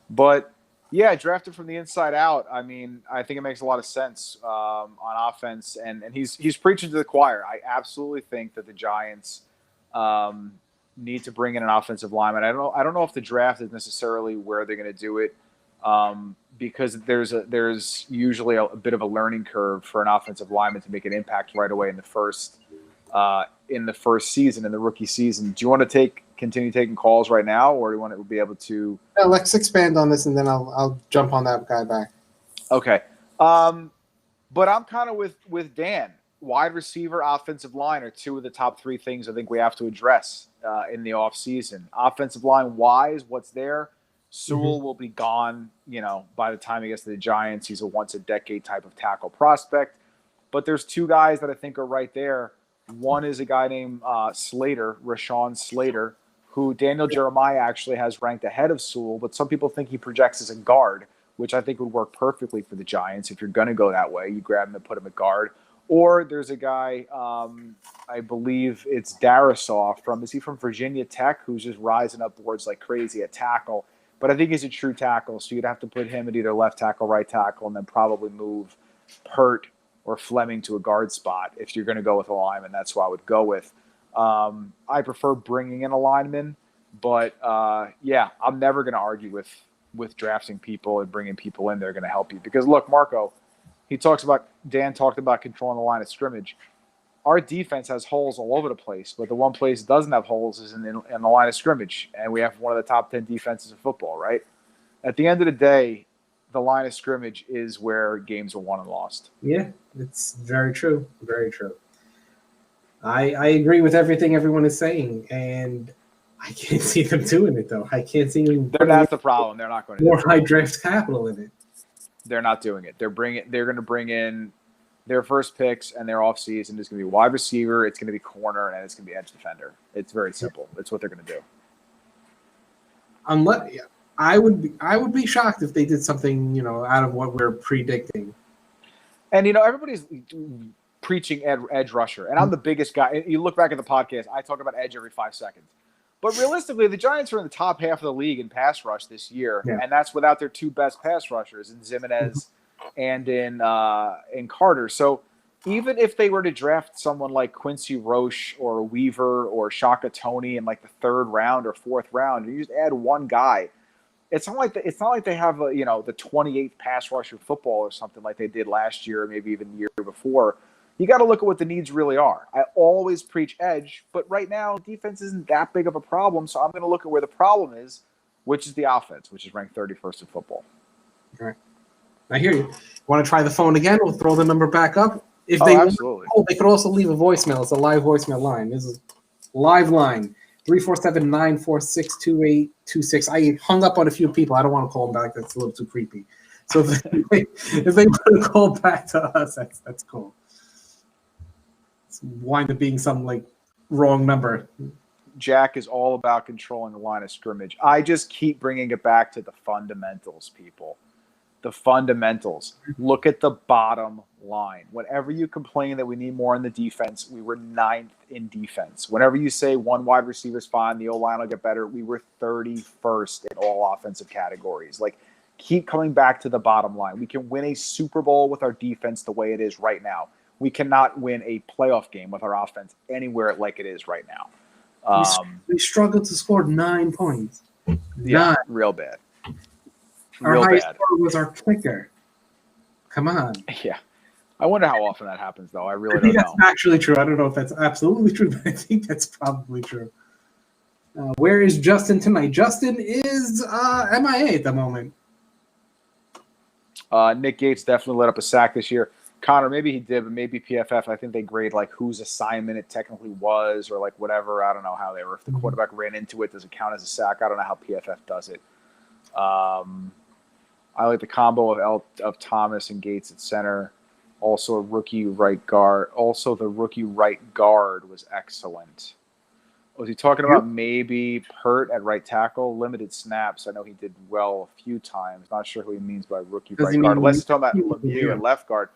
But yeah, drafted from the inside out. I mean, I think it makes a lot of sense on offense, and he's preaching to the choir. I absolutely think that the Giants need to bring in an offensive lineman. I don't know if the draft is necessarily where they're going to do it, because there's usually a bit of a learning curve for an offensive lineman to make an impact right away in the first season, in the rookie season. Do you want to continue taking calls right now, or do you want to be able to? Yeah, let's expand on this, and then I'll jump on that guy back. Okay, but I'm kind of with Dan. Wide receiver, offensive line are two of the top three things I think we have to address in the offseason. Offensive line wise, what's there? Sewell will be gone, by the time he gets to the Giants. He's a once-a-decade type of tackle prospect. But there's two guys that I think are right there. One is a guy named Rashawn Slater, who Daniel Jeremiah actually has ranked ahead of Sewell, but some people think he projects as a guard, which I think would work perfectly for the Giants. If you're going to go that way, you grab him and put him at guard. Or there's a guy, I believe it's Darisaw is he from Virginia Tech, who's just rising up boards like crazy at tackle. But I think he's a true tackle, so you'd have to put him at either left tackle, right tackle, and then probably move Pert or Fleming to a guard spot. If you're going to go with a lineman, that's who I would go with. I prefer bringing in a lineman, but I'm never going to argue with drafting people and bringing people in that are going to help you. Because look, Marco, Dan talked about controlling the line of scrimmage. Our defense has holes all over the place, but the one place it doesn't have holes is in the line of scrimmage, and we have one of the top 10 defenses in football, right? At the end of the day, the line of scrimmage is where games are won and lost. Yeah, it's very true. Very true. I agree with everything everyone is saying, and I can't see them doing it, though. I can't see them. That's the problem. They're not going to more high draft capital in it. They're not doing it. They're going to bring in their first picks, and their offseason is going to be wide receiver, it's going to be corner, and it's going to be edge defender. It's very simple. It's what they're going to do. I would be shocked if they did something, out of what we're predicting. And everybody's preaching edge rusher, and I'm the biggest guy. You look back at the podcast, I talk about edge every 5 seconds. But realistically, the Giants are in the top half of the league in pass rush this year, and that's without their two best pass rushers in Zimenez and in Carter. So even if they were to draft someone like Quincy Roche or Weaver or Shaka Toney in like the third round or fourth round, and you just add one guy, it's not like they have the 28th pass rusher football or something like they did last year or maybe even the year before. You got to look at what the needs really are. I always preach edge, but right now defense isn't that big of a problem, so I'm going to look at where the problem is, which is the offense, which is ranked 31st in football. Right. I hear you. Want to try the phone again? We'll throw the number back up. If they absolutely. They could also leave a voicemail. It's a live voicemail line. This is live line 347-946-2826. I hung up on a few people. I don't want to call them back. That's a little too creepy. So if they want to call back to us, that's cool. It's wind up being some like wrong number. Jack is all about controlling the line of scrimmage. I just keep bringing it back to the fundamentals, people. The fundamentals. Look at the bottom line. Whenever you complain that we need more in the defense, we were 9th in defense. Whenever you say one wide receiver is fine, the O-line will get better, we were 31st in all offensive categories. Like, keep coming back to the bottom line. We can win a Super Bowl with our defense the way it is right now. We cannot win a playoff game with our offense anywhere like it is right now. We struggled to score 9 points. Yeah, real bad. Our highest score was our kicker. Come on. Yeah. I wonder how often that happens, though. I really don't know. That's actually true. I don't know if that's absolutely true, but I think that's probably true. Where is Justin tonight? Justin is MIA at the moment. Nick Gates definitely let up a sack this year. Connor, maybe he did, but maybe PFF, I think they grade like whose assignment it technically was or like whatever. I don't know how they were. If the quarterback ran into it, does it count as a sack? I don't know how PFF does it. I like the combo of Thomas and Gates at center. Also a rookie right guard. Also the rookie right guard was excellent. Was he talking about maybe Pert at right tackle? Limited snaps. I know he did well a few times. Not sure who he means by rookie right guard. Unless he's talking about Lemieux at left guard.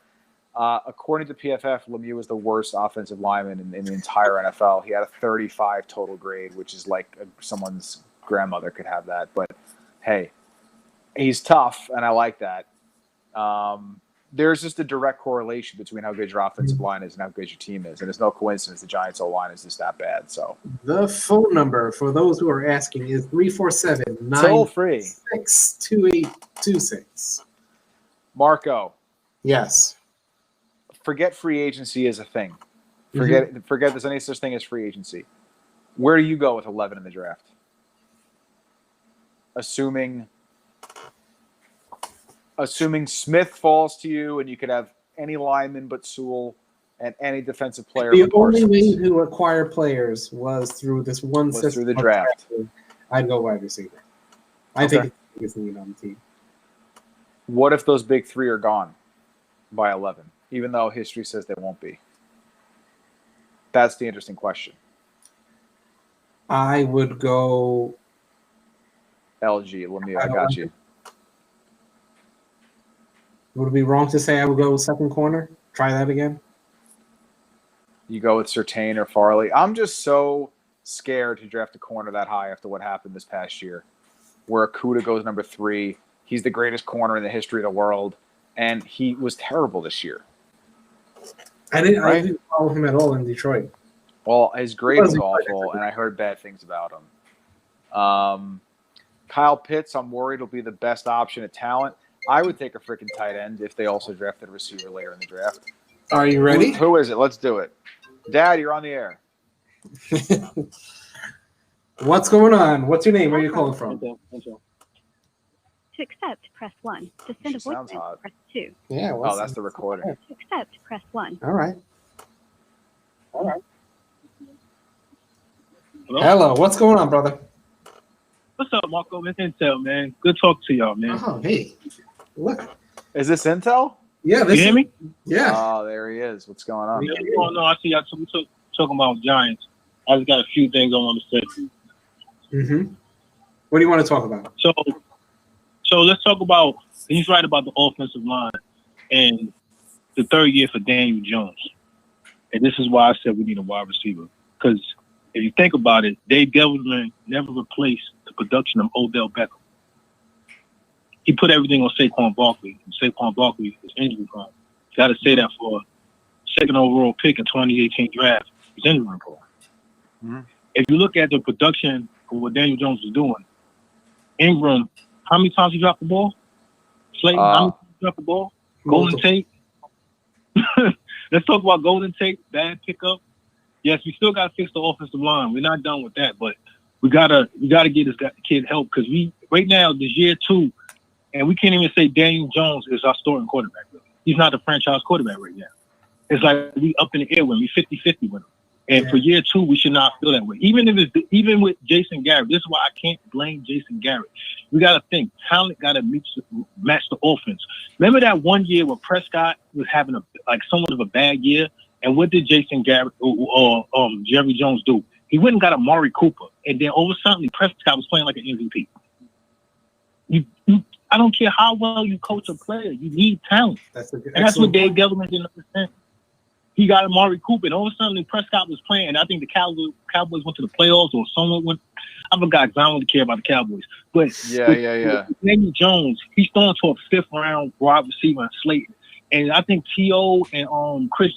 According to PFF, Lemieux was the worst offensive lineman in the entire NFL. He had a 35 total grade, which is like someone's grandmother could have that. But, hey, he's tough, and I like that. There's just a direct correlation between how good your offensive line is and how good your team is. And it's no coincidence the Giants' O-line is just that bad. So the phone number for those who are asking is 347-946-2826. Marco. Yes. Forget free agency is a thing. Forget there's any such thing as free agency. Where do you go with 11 in the draft? Assuming Smith falls to you and you could have any lineman but Sewell and any defensive player. The only way to acquire players was through this one system. Through the draft. I'd go wide receiver. I think it's the biggest need on the team. What if those big three are gone by 11, even though history says they won't be? That's the interesting question. I would go LG, Lemieux, I got you. Would it be wrong to say I would go second corner? Try that again. You go with Surtain or Farley. I'm just so scared to draft a corner that high after what happened this past year, where Okudah goes number 3. He's the greatest corner in the history of the world, and he was terrible this year. I didn't follow him at all in Detroit. Well, his grade was awful, and I heard bad things about him. Kyle Pitts, I'm worried will be the best option at talent. I would take a freaking tight end if they also drafted a receiver later in the draft. Are you ready? Who is it? Let's do it. Dad, you're on the air. What's going on? What's your name? Where are you calling from? To accept, press 1. To send a voicemail, press 2. Yeah. That's the recorder. To accept, press 1. All right. Hello. What's going on, brother? What's up, Marco? It's Intel, man. Good talk to y'all, man. Oh, hey. Look. Is this Intel? Yeah. You hear me? Yeah. Oh, there he is. What's going on? Oh, no, I see y'all talking about Giants. I just got a few things I want to say. Mm-hmm. What do you want to talk about? So let's talk about, he's right about the offensive line and the third year for Daniel Jones. And this is why I said we need a wide receiver. Because if you think about it, Dave Gettleman never replaced the production of Odell Beckham. He put everything on Saquon Barkley. And Saquon Barkley is injury prone. You got to say that for a second overall pick in 2018 draft. He's injury prone. Mm-hmm. If you look at the production of what Daniel Jones was doing, Ingram, how many times he dropped the ball? Slayton, how many times he dropped the ball? Golden Tate. Let's talk about Golden Tate, bad pickup. Yes, we still got to fix the offensive line. We're not done with that, but we gotta get this kid help because right now, this year 2, And we can't even say Daniel Jones is our starting quarterback. Really. He's not the franchise quarterback right now. It's like we up in the air with him. We 50-50 with him. And for year 2, we should not feel that way. Even with Jason Garrett, this is why I can't blame Jason Garrett. We got to think talent got to match the offense. Remember that one year where Prescott was having somewhat of a bad year, and what did Jason Garrett or Jerry Jones do? He went and got Amari Cooper, and then all of a sudden Prescott was playing like an MVP. I don't care how well you coach a player, you need talent, and that's what Dave Gettleman didn't understand. He got Amari Cooper, and all of a sudden Prescott was playing. And I think the Cowboys went to the playoffs, or someone went. I forgot because I don't really care about the Cowboys. But with Daniel Jones, he's throwing to a 5th round wide receiver in Slayton, and I think T.O. and Chris,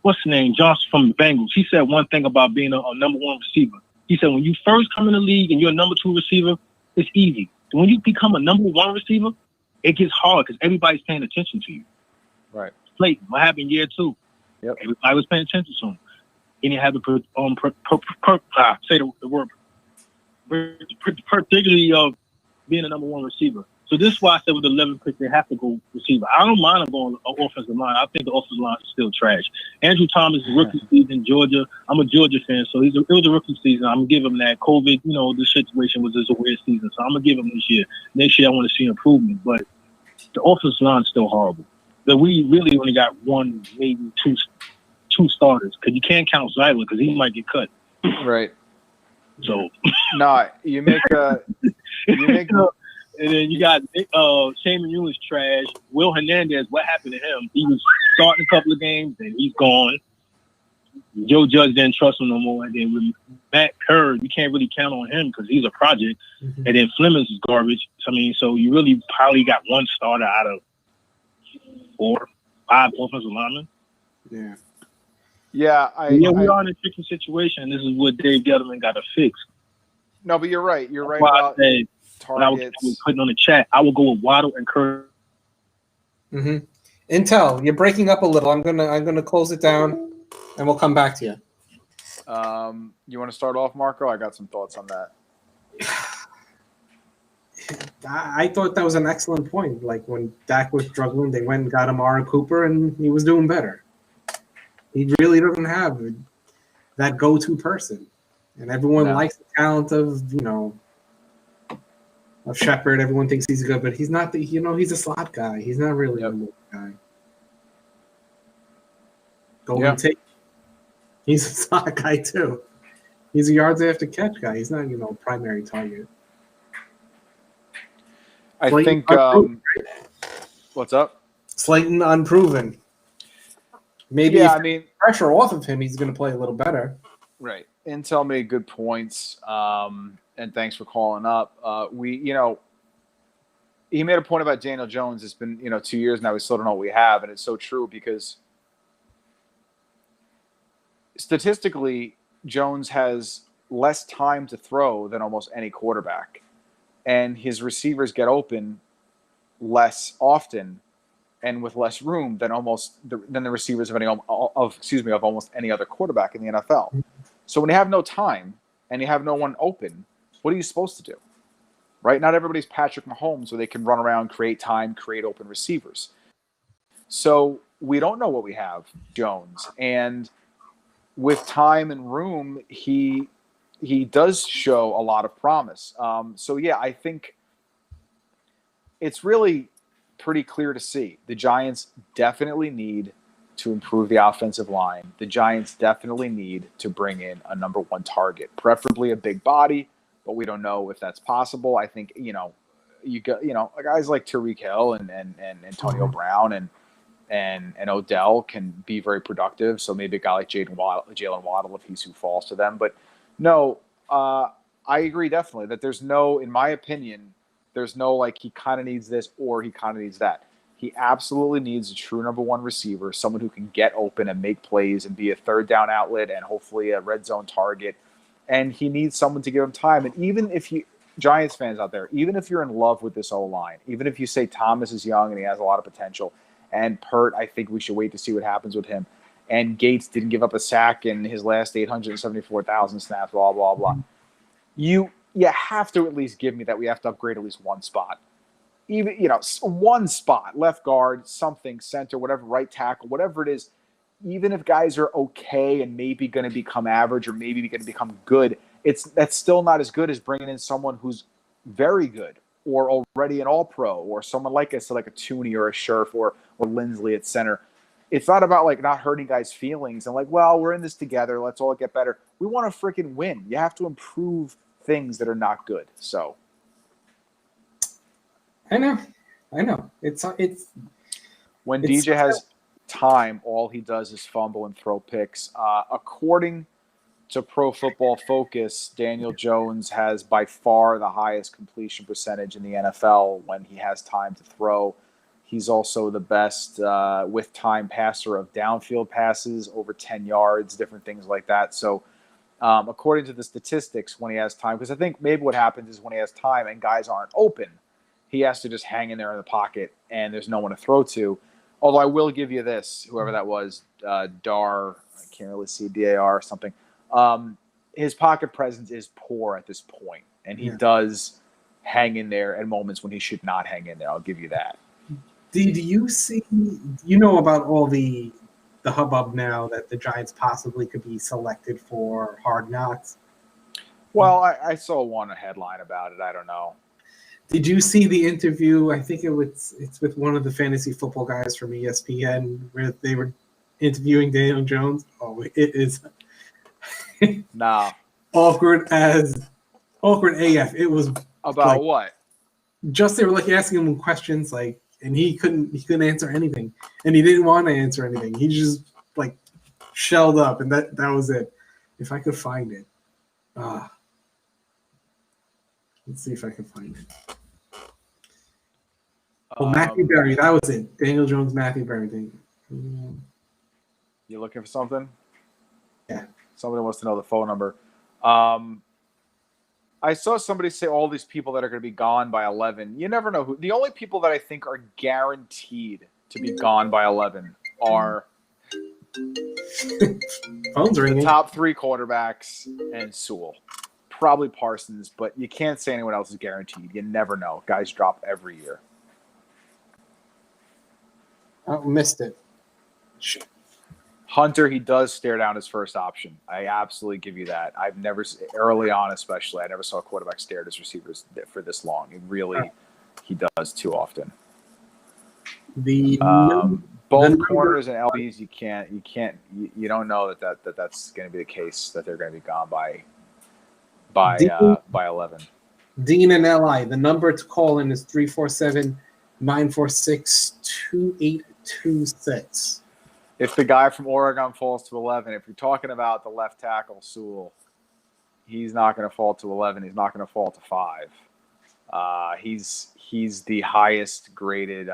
what's his name, Johnson from the Bengals. He said one thing about being a number 1 receiver. He said when you first come in the league and you're a number 2 receiver, it's easy. When you become a number 1 receiver, it gets hard because everybody's paying attention to you. Right. Slayton, what happened year 2? Yep. Everybody was paying attention to him. He didn't have the say the word, particularly of being a number 1 receiver. So this is why I said with the 11th pick, they have to go receiver. I don't mind them going offensive line. I think the offensive line is still trash. Andrew Thomas is rookie season, Georgia. I'm a Georgia fan, so it was a rookie season. I'm going to give him that. COVID, the situation was just a weird season, so I'm going to give him this year. Next year, I want to see improvement, but the offensive line is still horrible. But we really only got 1, maybe two starters, because you can't count Zyler because he might get cut. Right. So no, you make and then you got Shaman Ewan's trash. Will Hernandez, what happened to him? He was starting a couple of games, and he's gone. Joe Judge didn't trust him no more. And then with Matt Kerr, you can't really count on him because he's a project. Mm-hmm. And then Flemings is garbage. So you really probably got 1 starter out of 4, 5 offensive linemen. Yeah. Yeah, we are in a tricky situation. This is what Dave Gettleman got to fix. No, but you're right. You're right about targets. I was putting on the chat, I will go with Waddle and Kerr. Mm-hmm. Intel, you're breaking up a little. I'm gonna close it down, and we'll come back to you. You want to start off, Marco? I got some thoughts on that. I thought that was an excellent point. Like when Dak was struggling, they went and got Amari Cooper, and he was doing better. He really doesn't have that go-to person, and everyone likes the talent of of Shepard. Everyone thinks he's good, but he's not. He's a slot guy. He's not really a move guy. Golden Tate. He's a slot guy too. He's a yards after catch guy. He's not primary target. I think. What's up? Slayton unproven. Maybe pressure off of him, he's going to play a little better. Right. Intel made good points, and thanks for calling up. He made a point about Daniel Jones. It's been 2 years now. We still don't know what we have, and it's so true because statistically, Jones has less time to throw than almost any quarterback, and his receivers get open less often and with less room than the receivers of almost any other quarterback in the NFL. So when you have no time and you have no one open, what are you supposed to do? Right? Not everybody's Patrick Mahomes where they can run around, create time, create open receivers. So we don't know what we have, Jones. And with time and room, he does show a lot of promise. I think it's really pretty clear to see. The Giants definitely need to improve the offensive line. The Giants definitely need to bring in a number 1 target, preferably a big body, but we don't know if that's possible. I think, you got, guys like Tyreek Hill and Antonio Brown and Odell can be very productive. So maybe a guy like Jalen Waddle, if he's who falls to them. But no, I agree definitely that in my opinion, there's no he kind of needs this or he kind of needs that. He absolutely needs a true number 1 receiver, someone who can get open and make plays and be a third down outlet and hopefully a red zone target. And he needs someone to give him time. And even if Giants fans out there, even if you're in love with this O-line, even if you say Thomas is young and he has a lot of potential, and Pert, I think we should wait to see what happens with him. And Gates didn't give up a sack in his last 874,000 snaps, blah, blah, blah. You have to at least give me that we have to upgrade at least 1 spot. even, one spot, left guard, something, center, whatever, right tackle, whatever it is, even if guys are okay and maybe going to become average or maybe going to become good, that's still not as good as bringing in someone who's very good or already an all-pro or someone like I said, like a Tooney or a Scherf or Lindsley at center. It's not about like not hurting guys' feelings and like, well, we're in this together. Let's all get better. We want to freaking win. You have to improve things that are not good. So. I know. It's when DJ has time, all he does is fumble and throw picks. According to Pro Football Focus, Daniel Jones has by far the highest completion percentage in the NFL when he has time to throw. He's also the best with time passer of downfield passes, over 10 yards, different things like that. So according to the statistics, when he has time, because I think maybe what happens is when he has time and guys aren't open, he has to just hang in there in the pocket and there's no one to throw to. Although I will give you this, whoever that was, Dar, I can't really see, DAR or something. His pocket presence is poor at this point, and he does hang in there at moments when he should not hang in there. I'll give you that. Did you see, about all the hubbub now that the Giants possibly could be selected for Hard Knocks? Well, I saw a headline about it. I don't know. Did you see the interview? I think it's with one of the fantasy football guys from ESPN where they were interviewing Daniel Jones. Oh, it is nah. awkward AF. It was about what? Just they were like asking him questions like, and he couldn't answer anything, and he didn't want to answer anything. He just like shelled up, and that was it. If I could find it, let's see if I can find it. Oh, Matthew Berry, that was it. Daniel Jones, Matthew Berry. You looking for something? Yeah. Somebody wants to know the phone number. I saw somebody say all these people that are going to be gone by 11. You never know who. The only people that I think are guaranteed to be gone by 11 are phone's ringing. The top three quarterbacks and Sewell. Probably Parsons, but you can't say anyone else is guaranteed. You never know. Guys drop every year. I missed it. Shit. Hunter, he does stare down his first option. I absolutely give you that. I've never, early on especially, I never saw a quarterback stare at his receivers for this long. He does too often. Both corners and LBs, you don't know that's going to be the case, that they're going to be gone by 11. Dean and LI, the number to call in is 347-946-2826. If the guy from Oregon falls to 11, if you're talking about the left tackle, Sewell, he's not going to fall to 11. He's not going to fall to 5. He's the highest graded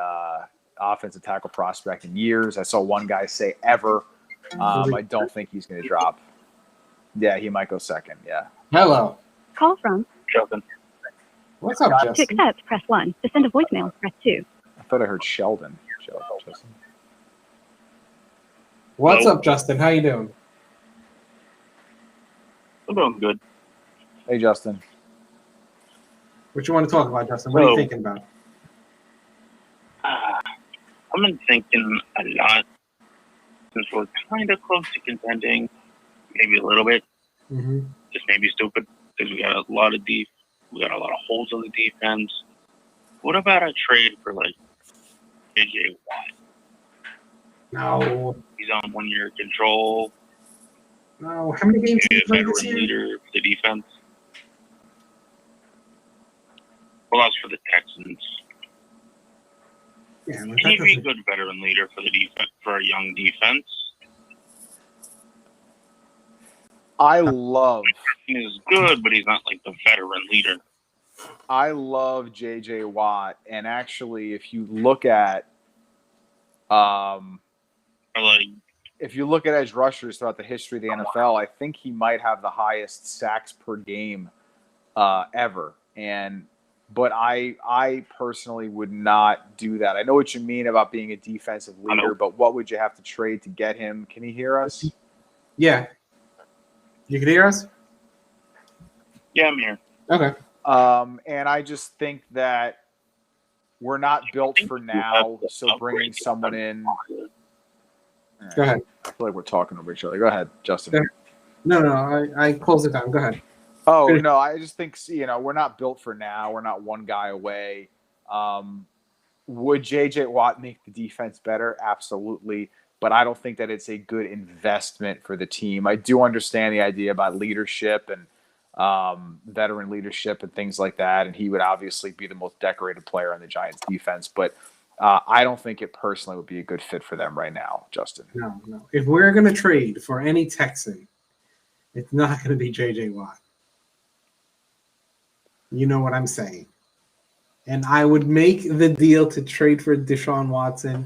offensive tackle prospect in years. I saw one guy say ever. I don't think he's going to drop. Yeah, he might go second. Yeah. Hello. Call from Justin. What's up, Justin? To accept, press 1. To send a voicemail, press 2. I thought I heard Sheldon. Justin. What's up, Justin? How you doing? I'm doing good. Hey, Justin. What you want to talk about, Justin? What are you thinking about? I've been thinking a lot since we're kind of close to contending, maybe a little bit. Mm-hmm. Just maybe stupid because we got a lot of holes on the defense. What about a trade for like JJ Watt? No. He's on 1 year control. No. How many games did he play this year? Leader for the defense. Well, that's for the Texans. Yeah, Can he be a good veteran leader for the defense, for a young defense? He's good, but he's not like the veteran leader. I love JJ Watt, and actually, if you look at edge rushers throughout the history of the NFL, I think he might have the highest sacks per game ever. But I personally would not do that. I know what you mean about being a defensive leader, but what would you have to trade to get him? Can he hear us? Yeah. You can hear us? Yeah, I'm here. Okay. And I just think that we're not built for now, so bringing someone in. Right. Go ahead. I feel like we're talking over each other. Go ahead, Justin. No, I closed it down. Go ahead. Oh, no, I just think, we're not built for now. We're not one guy away. Would J.J. Watt make the defense better? Absolutely. But I don't think that it's a good investment for the team. I do understand the idea about leadership and veteran leadership and things like that. And he would obviously be the most decorated player on the Giants defense. But I don't think it personally would be a good fit for them right now, Justin. No. If we're going to trade for any Texan, it's not going to be J.J. Watt. You know what I'm saying. And I would make the deal to trade for Deshaun Watson,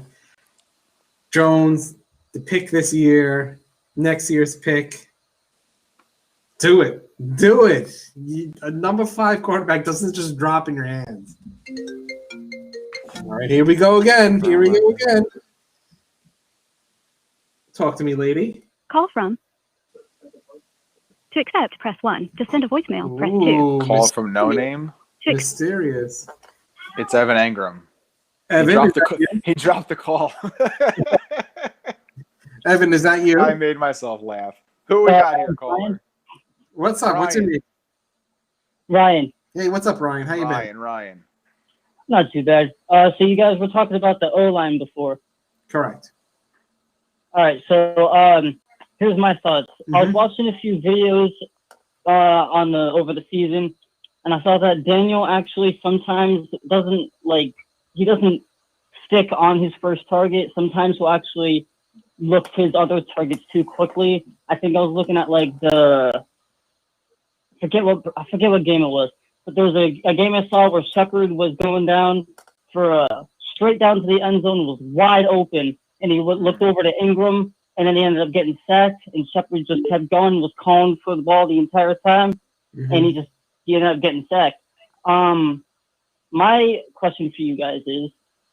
Jones, the pick this year, next year's pick. Do it. A number 5 quarterback doesn't just drop in your hands. All right, here we go again. Talk to me, lady. Call from. To accept, press 1. To send a voicemail, press 2. Call from no name? Mysterious. It's Evan Engram. Evan, he dropped the call. Evan, is that you? I made myself laugh. Who we got here, caller? What's up? Ryan. What's your name? Ryan. Hey, what's up, Ryan? How you been? Ryan. Not too bad. So you guys were talking about the O-line before. Correct. All right. So here's my thoughts. Mm-hmm. I was watching a few videos over the season, and I saw that Daniel actually sometimes doesn't stick on his first target. Sometimes he'll actually look for his other targets too quickly. I think I was looking at I forget what game it was, but there was a game I saw where Shepard was going down for straight down to the end zone, was wide open, and he looked over to Ingram, and then he ended up getting sacked, and Shepard just kept going, was calling for the ball the entire time, and he ended up getting sacked. My question for you guys is,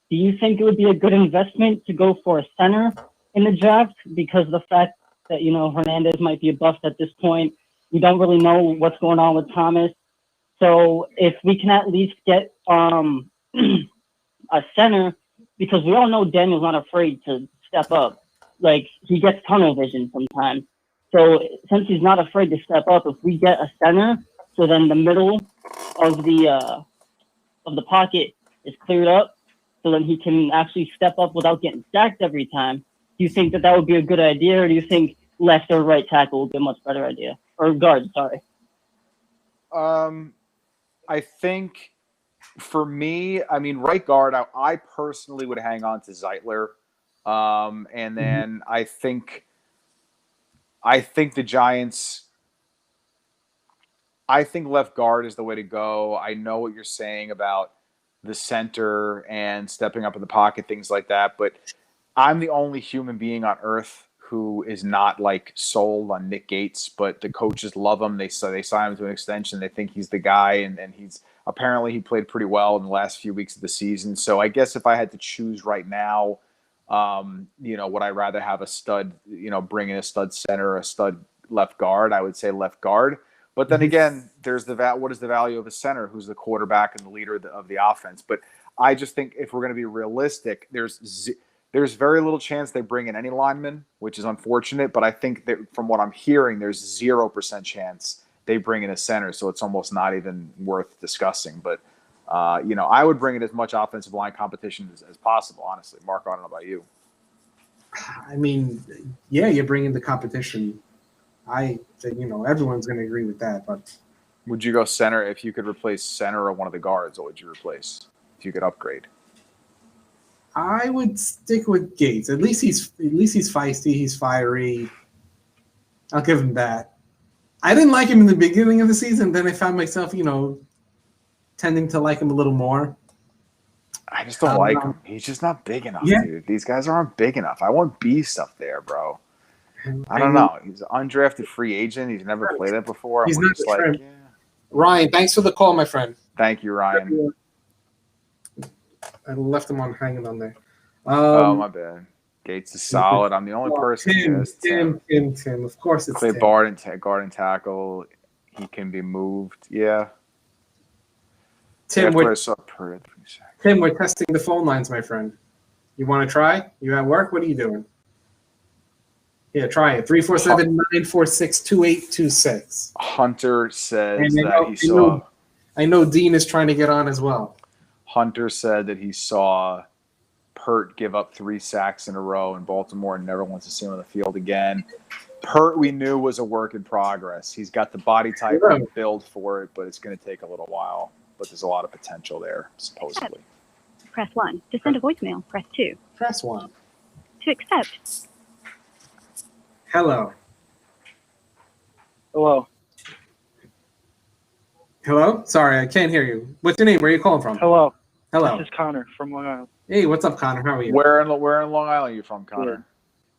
do you think it would be a good investment to go for a center in the draft, because of the fact that, Hernandez might be a bust at this point? We don't really know what's going on with Thomas. So if we can at least get a center, because we all know Daniel's not afraid to step up. He gets tunnel vision sometimes. So since he's not afraid to step up, if we get a center, so then the middle of the pocket is cleared up, so then he can actually step up without getting sacked every time. Do you think that would be a good idea, or do you think left or right tackle would be a much better idea? Or guard, sorry. I think for me, right guard, I personally would hang on to Zeitler. And then I think the Giants, I think left guard is the way to go. I know what you're saying about the center and stepping up in the pocket, things like that. But I'm the only human being on earth who is not sold on Nick Gates, but the coaches love him. They sign him to an extension. They think he's the guy, and he played pretty well in the last few weeks of the season. So I guess if I had to choose right now, would I rather have a stud, bring in a stud center or a stud left guard? I would say left guard. But then again, there's what is the value of a center who's the quarterback and the leader of the offense? But I just think if we're going to be realistic, there's very little chance they bring in any linemen, which is unfortunate. But I think that from what I'm hearing, there's 0% chance they bring in a center. So it's almost not even worth discussing. But, I would bring in as much offensive line competition as possible, honestly. Mark, I don't know about you. Yeah, you bring in the competition. I think, everyone's going to agree with that. But would you go center if you could replace center or one of the guards? What would you replace if you could upgrade? I would stick with Gates. At least he's feisty. He's fiery. I'll give him that. I didn't like him in the beginning of the season. Then I found myself, tending to like him a little more. I just don't like him. He's just not big enough, dude. These guys aren't big enough. I want B stuff there, bro. I don't know. He's an undrafted free agent. He's never played it before. He's not Ryan, thanks for the call, my friend. Thank you, Ryan. I left him on hanging on there. My bad. Gates is solid. I'm the only person who is Tim. Of course it's play Tim. guard and tackle. He can be moved. Yeah. Tim, after I saw per 3 seconds. Tim, we're testing the phone lines, my friend. You want to try? You at work? What are you doing? Yeah, try it. 347-946-2826. Hunter says that he saw. I know Dean is trying to get on as well. Hunter said that he saw Pert give up 3 sacks in a row in Baltimore and never wants to see him on the field again. Pert, we knew, was a work in progress. He's got the body type and build for it, but it's going to take a little while. But there's a lot of potential there, supposedly. Press 1. To send a voicemail, press 2. Press 1. To accept. Hello. Hello. Hello? Sorry, I can't hear you. What's your name? Where are you calling from? Hello. Hello. This is Connor from Long Island. Hey, what's up, Connor? How are you? Where in Long Island are you from, Connor?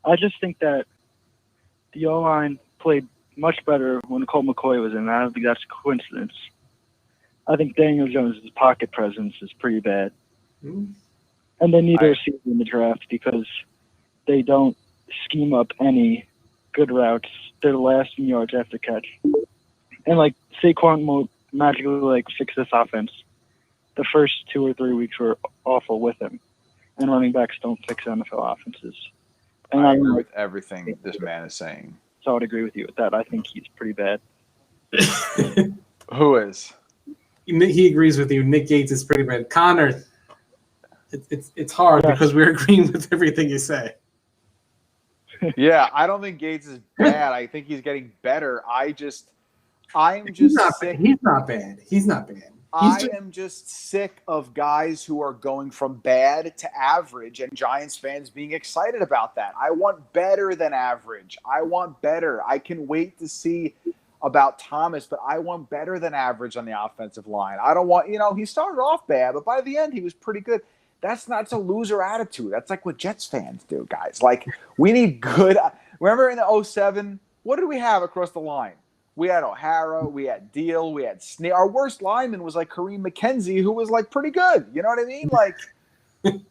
I just think that the O-line played much better when Colt McCoy was in. I don't think that's a coincidence. I think Daniel Jones' pocket presence is pretty bad. Mm-hmm. And they need a receiver in the draft because they don't scheme up any good routes. They're the last in yards after catch. And, Saquon won't magically, fix this offense. The first 2 or 3 weeks were awful with him. And running backs don't fix NFL offenses. And I agree with everything this man is saying. So I would agree with you with that. I think he's pretty bad. Who is? He agrees with you. Nick Gates is pretty bad. Connor, it's hard because we're agreeing with everything you say. Yeah, I don't think Gates is bad. I think he's getting better. I'm just sick. He's not bad. I am just sick of guys who are going from bad to average and Giants fans being excited about that. I want better than average. I want better. I can wait to see about Thomas, but I want better than average on the offensive line. I don't want, he started off bad, but by the end he was pretty good. That's not a loser attitude. That's like what Jets fans do, guys. We need good. Remember in the 2007, what did we have across the line? We had O'Hara, we had Deal, we had Snee. Our worst lineman was Kareem McKenzie, who was pretty good. You know what I mean?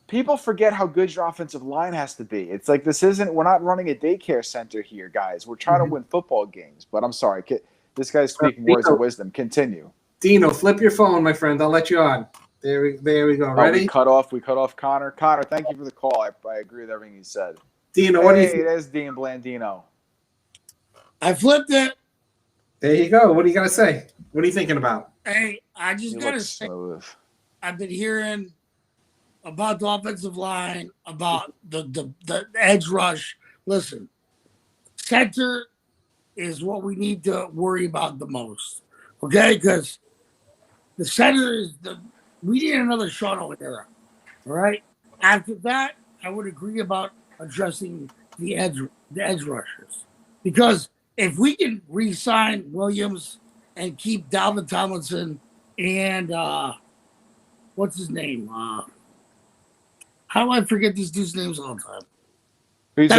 People forget how good your offensive line has to be. It's we're not running a daycare center here, guys. We're trying to win football games. But I'm sorry, this guy's speaking words of wisdom. Continue. Dino, flip your phone, my friend. I'll let you on. There we go. Ready? We cut off Connor. Connor, thank you for the call. I agree with everything you said. Dino, what do you think? There's Dean Blandino. I flipped it. There you go. What do you got to say? What are you thinking about? Hey, I just got to say, I've been hearing about the offensive line, about the edge rush. Listen, center is what we need to worry about the most, okay? Because the center is we need another Sean O'Hara, all right? After that, I would agree about addressing the edge rushers. Because if we can re-sign Williams and keep Dalvin Tomlinson and what's his name? How do I forget these dudes' names all the time? Who's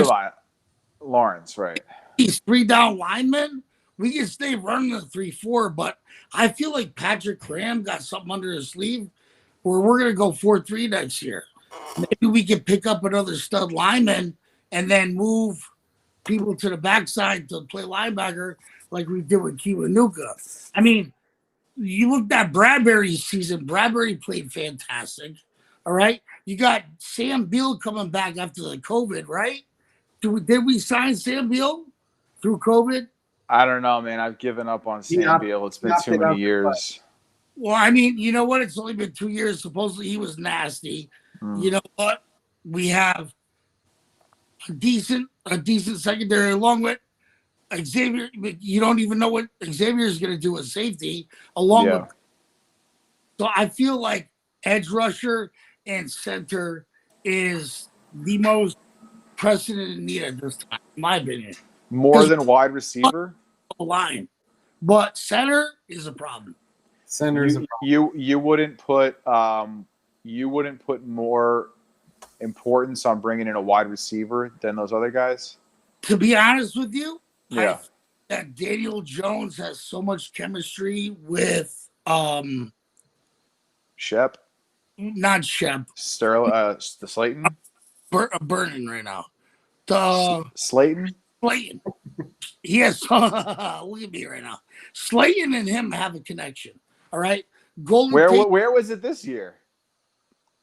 Lawrence, right? These 3 down linemen, we can stay running the 3-4, but I feel like Patrick Graham got something under his sleeve where we're going to go 4-3 next year. Maybe we can pick up another stud lineman and then move people to the backside to play linebacker like we did with Kiwanuka. I mean, you looked at Bradbury's season. Bradbury played fantastic. All right. You got Sam Beal coming back after the COVID, right? Did we sign Sam Beal through COVID? I don't know, man. I've given up on Sam Beal. It's been too many years. Well, I mean, you know what? It's only been 2 years. Supposedly he was nasty. You know what? We have a decent secondary along with Xavier. You don't even know what Xavier is going to do with safety with. So I feel like edge rusher and center is the most precedent needed this time, in my opinion. More than wide receiver? Line. But center is a problem. Center is a problem. You wouldn't put more importance on bringing in a wide receiver than those other guys? To be honest with you, yeah, I think that Daniel Jones has so much chemistry with Shep, not Shep, the Slayton, burning right now. Slayton. He has look at me right now. Slayton and him have a connection. All right, Where was it this year?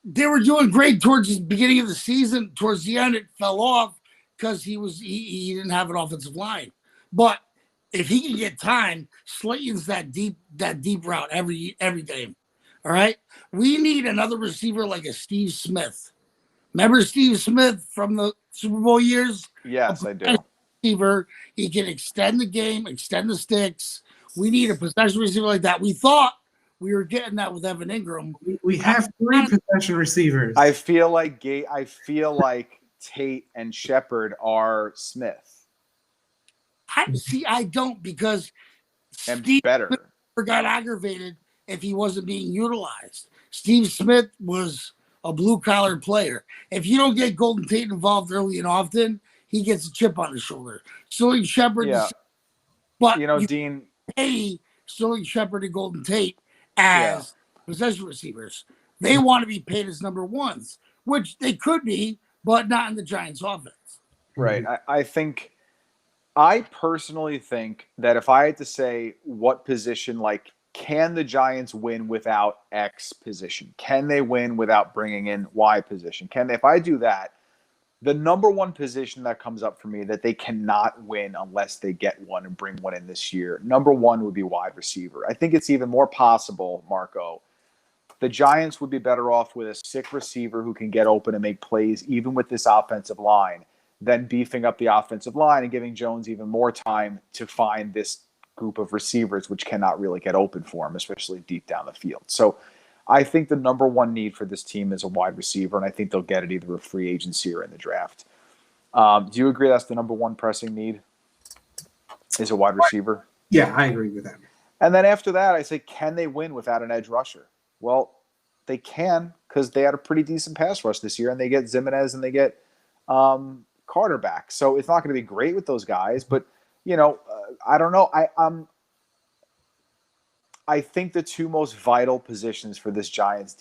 they were doing great towards the beginning of the season. Towards the end, it fell off because he didn't have an offensive line. But if he can get time, Slayton's that deep route every game. All right, we need another receiver like a Steve Smith. Remember Steve Smith from the Super Bowl years? Yes, I do. Receiver, he can extend the game, extend the sticks. We need a possession receiver like that. We thought we were getting that with Evan Ingram. We have 3 possession receivers. I feel like Tate and Shepard are Smith. I don't, because And Steve better. Smith got aggravated if he wasn't being utilized. Steve Smith was a blue-collar player. If you don't get Golden Tate involved early and often, he gets a chip on his shoulder. Sterling Shepard, but Dean, pay Sterling Shepard and Golden Tate as possession receivers. They want to be paid as number ones, which they could be, but not in the Giants' offense. Right. I personally think that if I had to say what position, like, can the Giants win without X position? Can they win without bringing in Y position? If I do that, the number one position that comes up for me that they cannot win unless they get one and bring one in this year, number one would be wide receiver. I think it's even more possible, Marco. The Giants would be better off with a sick receiver who can get open and make plays, even with this offensive line, than beefing up the offensive line and giving Jones even more time to find this group of receivers, which cannot really get open for him, especially deep down the field. So I think the number one need for this team is a wide receiver, and I think they'll get it either a free agency or in the draft. Do you agree that's the number one pressing need is a wide receiver? Yeah, I agree with that. And then after that, I say, can they win without an edge rusher? Well, they can, because they had a pretty decent pass rush this year, and they get Zimenez and they get Carter back. So it's not going to be great with those guys, but I don't know. I think the 2 most vital positions for this Giants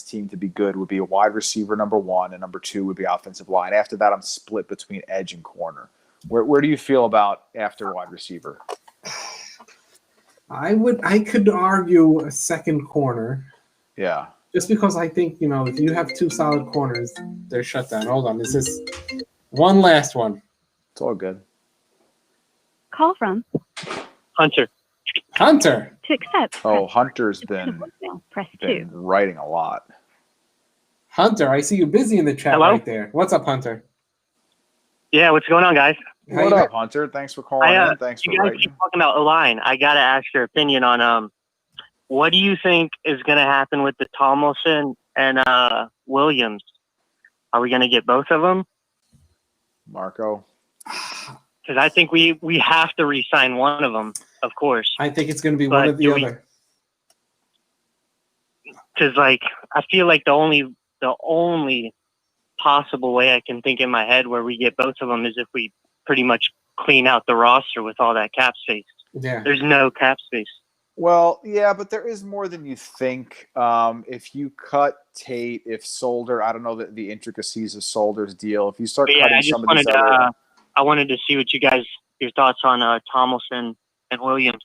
team to be good would be a wide receiver, number 1, and number 2 would be offensive line. After that, I'm split between edge and corner. Where do you feel about after wide receiver? I could argue a second corner. Yeah. Just because I think, if you have 2 solid corners, they're shut down. Hold on. This is one last one. It's all good. Call from Hunter. Hunter. To accept. Oh, Hunter's been press 2. writing a lot. Hunter, I see you busy in the chat right there. What's up, Hunter? Yeah, what's going on, guys? What up, Hunter? Thanks for calling in. Thanks for writing. You guys keep talking about O-line. I got to ask your opinion on what do you think is going to happen with the Tomlinson and Williams? Are we going to get both of them? Marco? Because I think we have to re-sign one of them, of course. I think it's going to be one or the other. Because, I feel like the only possible way I can think in my head where we get both of them is if we pretty much clean out the roster with all that cap space. Yeah. There's no cap space. Well, yeah, but there is more than you think. If you cut Tate, if Solder, I don't know the intricacies of Solder's deal. If you start cutting some of these I wanted to see what your thoughts on Tomlinson and Williams.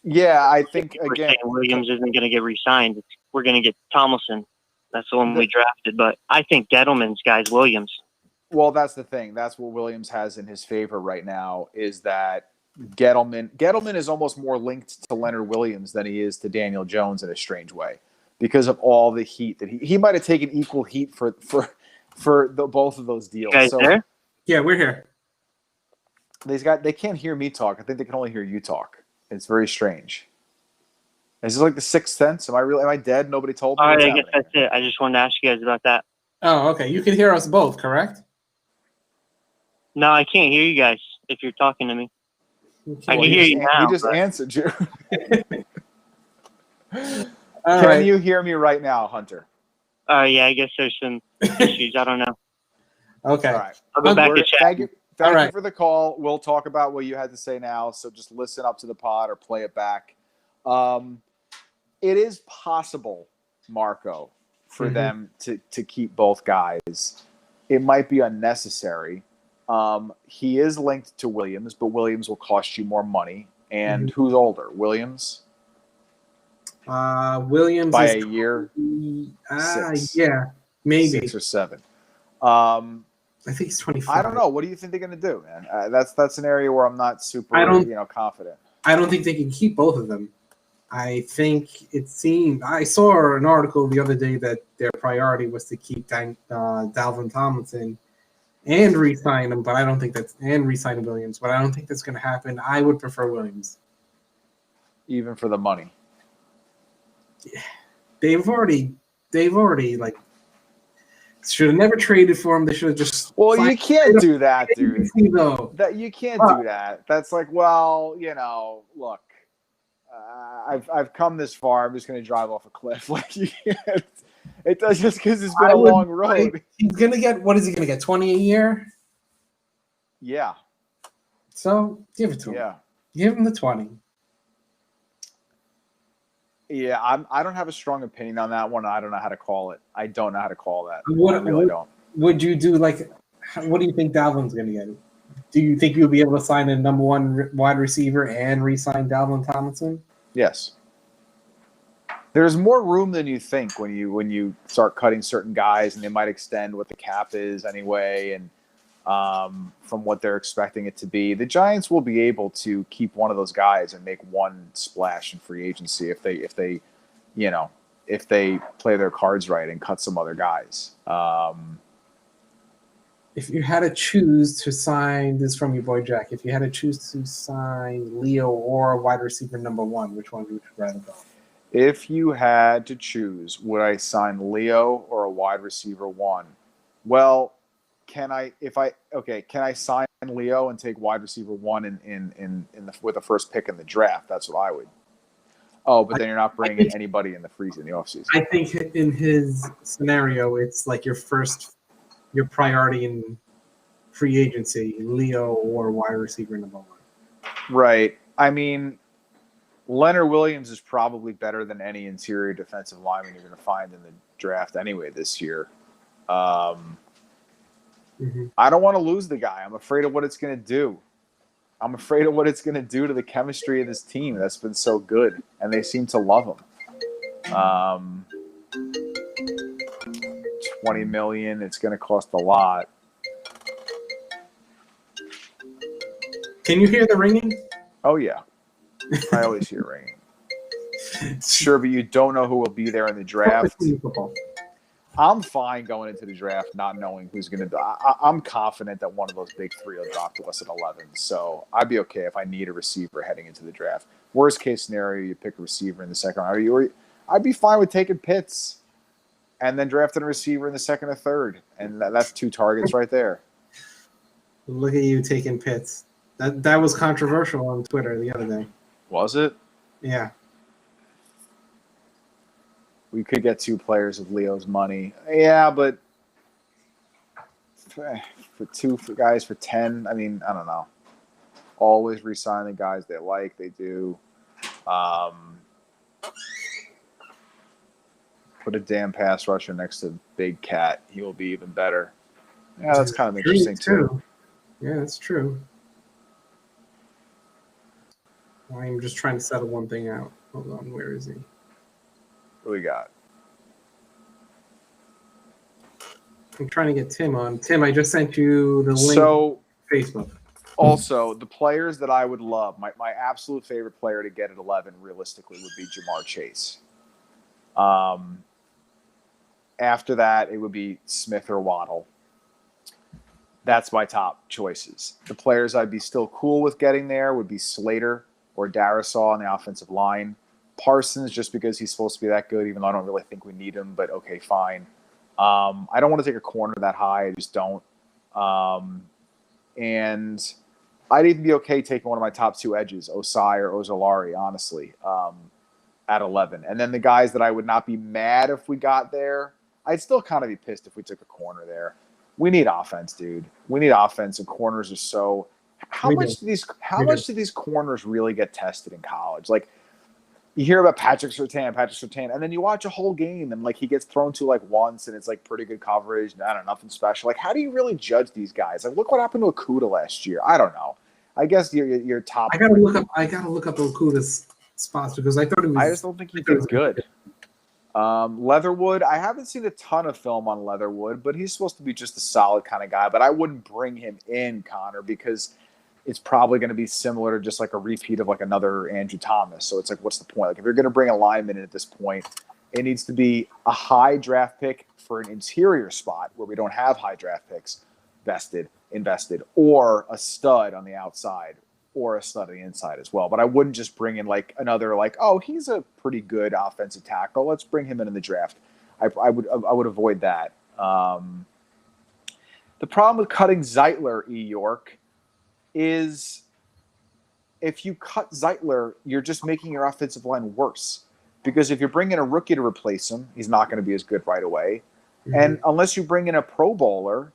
Yeah, I think, again, Williams isn't going to get re-signed. We're going to get Tomlinson. That's the one we drafted. But I think Gettleman's guy's Williams. Well, that's the thing. That's what Williams has in his favor right now, is that Gettleman is almost more linked to Leonard Williams than he is to Daniel Jones in a strange way, because of all the heat that he might have taken equal heat for both of those deals. You guys there? Yeah, we're here. They can't hear me talk. I think they can only hear you talk. It's very strange. Is this like the Sixth Sense? Am I dead? Nobody told me? All right, I guess that's it. I just wanted to ask you guys about that. Oh, okay. You can hear us both, correct? No, I can't hear you guys if you're talking to me. I can hear you now. He just answered you. Can you hear me right now, Hunter? Yeah, I guess there's some issues. I don't know. Okay. All right. I'll go back to chat. Thank you for the call. We'll talk about what you had to say now, so just listen up to the pod or play it back. It is possible, Marco, for them to keep both guys. It might be unnecessary. He is linked to Williams, but Williams will cost you more money. And who's older, Williams? Williams by is a year. 6. Yeah, maybe 6 or 7. I think he's 25. I don't know. What do you think they're going to do, man? That's an area where I'm not super, confident. I don't think they can keep both of them. I think I saw an article the other day that their priority was to keep Dalvin Tomlinson and re-sign him, but I don't think re-sign Williams, but I don't think that's going to happen. I would prefer Williams, even for the money. Yeah. They've already like should have never traded for him. They should have just. Well, you can't do that, dude. That you can't do that. That's like, well, look. I've come this far. I'm just going to drive off a cliff. Like you can't. It does just because it's been a long road. He's going to get. What is he going to get? 20 a year. Yeah. So give it to him. Yeah. Give him the 20. Yeah, I don't have a strong opinion on that one. I don't know how to call it. I don't know how to call that. I really don't. Would you do what do you think Dalvin's going to get? Do you think you'll be able to sign a number 1 wide receiver and re-sign Dalvin Tomlinson? Yes. There's more room than you think when you start cutting certain guys, and they might extend what the cap is anyway, and from what they're expecting it to be. The Giants will be able to keep one of those guys and make one splash in free agency if they play their cards right and cut some other guys. If you had to choose to sign, this is from your boy Jack, if you had to choose to sign Leo or wide receiver number 1, which one would you rather go? If you had to choose, would I sign Leo or a wide receiver 1? Well, can I sign Leo and take wide receiver 1 with the first pick in the draft? That's what I would. Oh, but then you're not bringing anybody in the offseason. I think in his scenario, it's like your priority in free agency, Leo or wide receiver number 1. Right. I mean, Leonard Williams is probably better than any interior defensive lineman you're going to find in the draft anyway this year. I don't want to lose the guy. I'm afraid of what it's going to do. I'm afraid of what it's going to do to the chemistry of this team that's been so good, and they seem to love him. $20 million. It's going to cost a lot. Can you hear the ringing? Oh yeah, I always hear ringing. Sure, but you don't know who will be there in the draft. I'm fine going into the draft not knowing who's going to. I'm confident that one of those big 3 will drop to us at 11. So I'd be okay if I need a receiver heading into the draft. Worst case scenario, you pick a receiver in the second round. I'd be fine with taking Pitts and then drafting a receiver in the 2nd or 3rd, and that's 2 targets right there. Look at you taking Pitts. That was controversial on Twitter the other day. Was it? Yeah. We could get 2 players with Leo's money. Yeah, but for 2 guys for 10, I mean, I don't know. Always re-sign the guys they like. They do. Put a damn pass rusher next to Big Cat. He will be even better. Yeah, that's kind of interesting too. Yeah, that's true. I'm just trying to settle one thing out. Hold on, where is he? What do we got? I'm trying to get Tim on. Tim, I just sent you the link to Facebook. Also, the players that I would love, my absolute favorite player to get at 11 realistically would be Jamar Chase. After that, it would be Smith or Waddle. That's my top choices. The players I'd be still cool with getting there would be Slater or Darisaw on the offensive line. Parsons, just because he's supposed to be that good, even though I don't really think we need him, but okay, fine. I don't want to take a corner that high. I just don't. And I'd even be okay taking one of my top 2 edges, Osai or Ozolari, honestly, at 11. And then the guys that I would not be mad if we got there, I'd still kind of be pissed if we took a corner there. We need offense, dude. We need offense, and corners are so. How much do these corners really get tested in college? Like, you hear about Patrick Surtain, and then you watch a whole game, and like he gets thrown to like once, and it's like pretty good coverage, and I don't know, nothing special. Like, how do you really judge these guys? Like, look what happened to Okudah last year. I don't know. I guess your top. I gotta look up Okudah's spots because I thought it was. I just don't think he did good. Leatherwood, I haven't seen a ton of film on Leatherwood, but he's supposed to be just a solid kind of guy. But I wouldn't bring him in, Connor, because it's probably going to be similar to just like a repeat of like another Andrew Thomas. So it's like, what's the point? Like if you're going to bring a lineman in at this point, it needs to be a high draft pick for an interior spot where we don't have high draft picks invested, or a stud on the outside, or a stud on the inside as well. But I wouldn't just bring in like another like, oh, he's a pretty good offensive tackle, let's bring him in the draft. I would avoid that. The problem with cutting Zeitler, E. York, is if you cut Zeitler, you're just making your offensive line worse. Because if you're bringing a rookie to replace him, he's not going to be as good right away. Mm-hmm. And unless you bring in a Pro Bowler,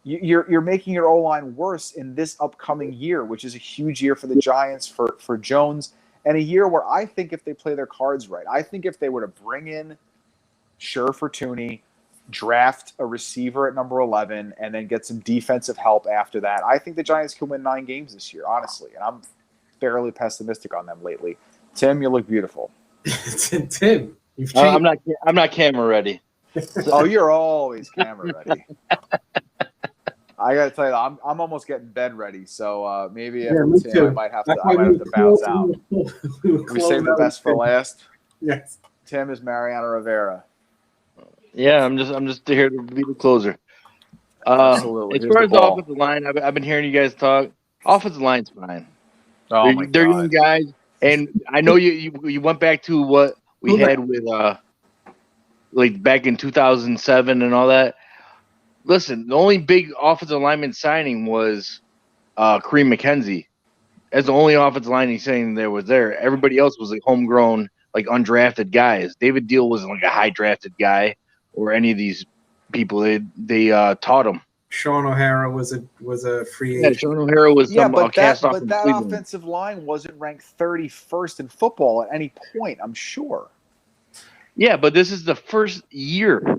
you're making your O-line worse in this upcoming year, which is a huge year for the Giants, for Jones, and a year where I think if they play their cards right, I think if they were to bring in Fortuny, draft a receiver at number 11, and then get some defensive help after that, I think the Giants can win 9 games this year, honestly. And I'm fairly pessimistic on them lately. Tim, you look beautiful. Tim, you've changed. I'm not camera ready. Oh, you're always camera ready. I gotta tell you, I'm almost getting bed ready, so maybe Tim, I might have to bounce out. We save the best for last. Yes. Tim is Mariano Rivera. Yeah, I'm just here to be the closer. Absolutely. As far as the offensive line, I've been hearing you guys talk. Offensive line's fine. Oh they're young guys, and I know you went back to what we had with like back in 2007 and all that. Listen, the only big offensive lineman signing was Kareem McKenzie. As the only offensive lineman signing there was there. Everybody else was like homegrown, like undrafted guys. David Deal wasn't like a high drafted guy or any of these people. They taught him. Sean O'Hara was a free agent. Yeah, Sean O'Hara was cast off. But that offensive line wasn't ranked 31st in football at any point, I'm sure. Yeah, but this is the first year.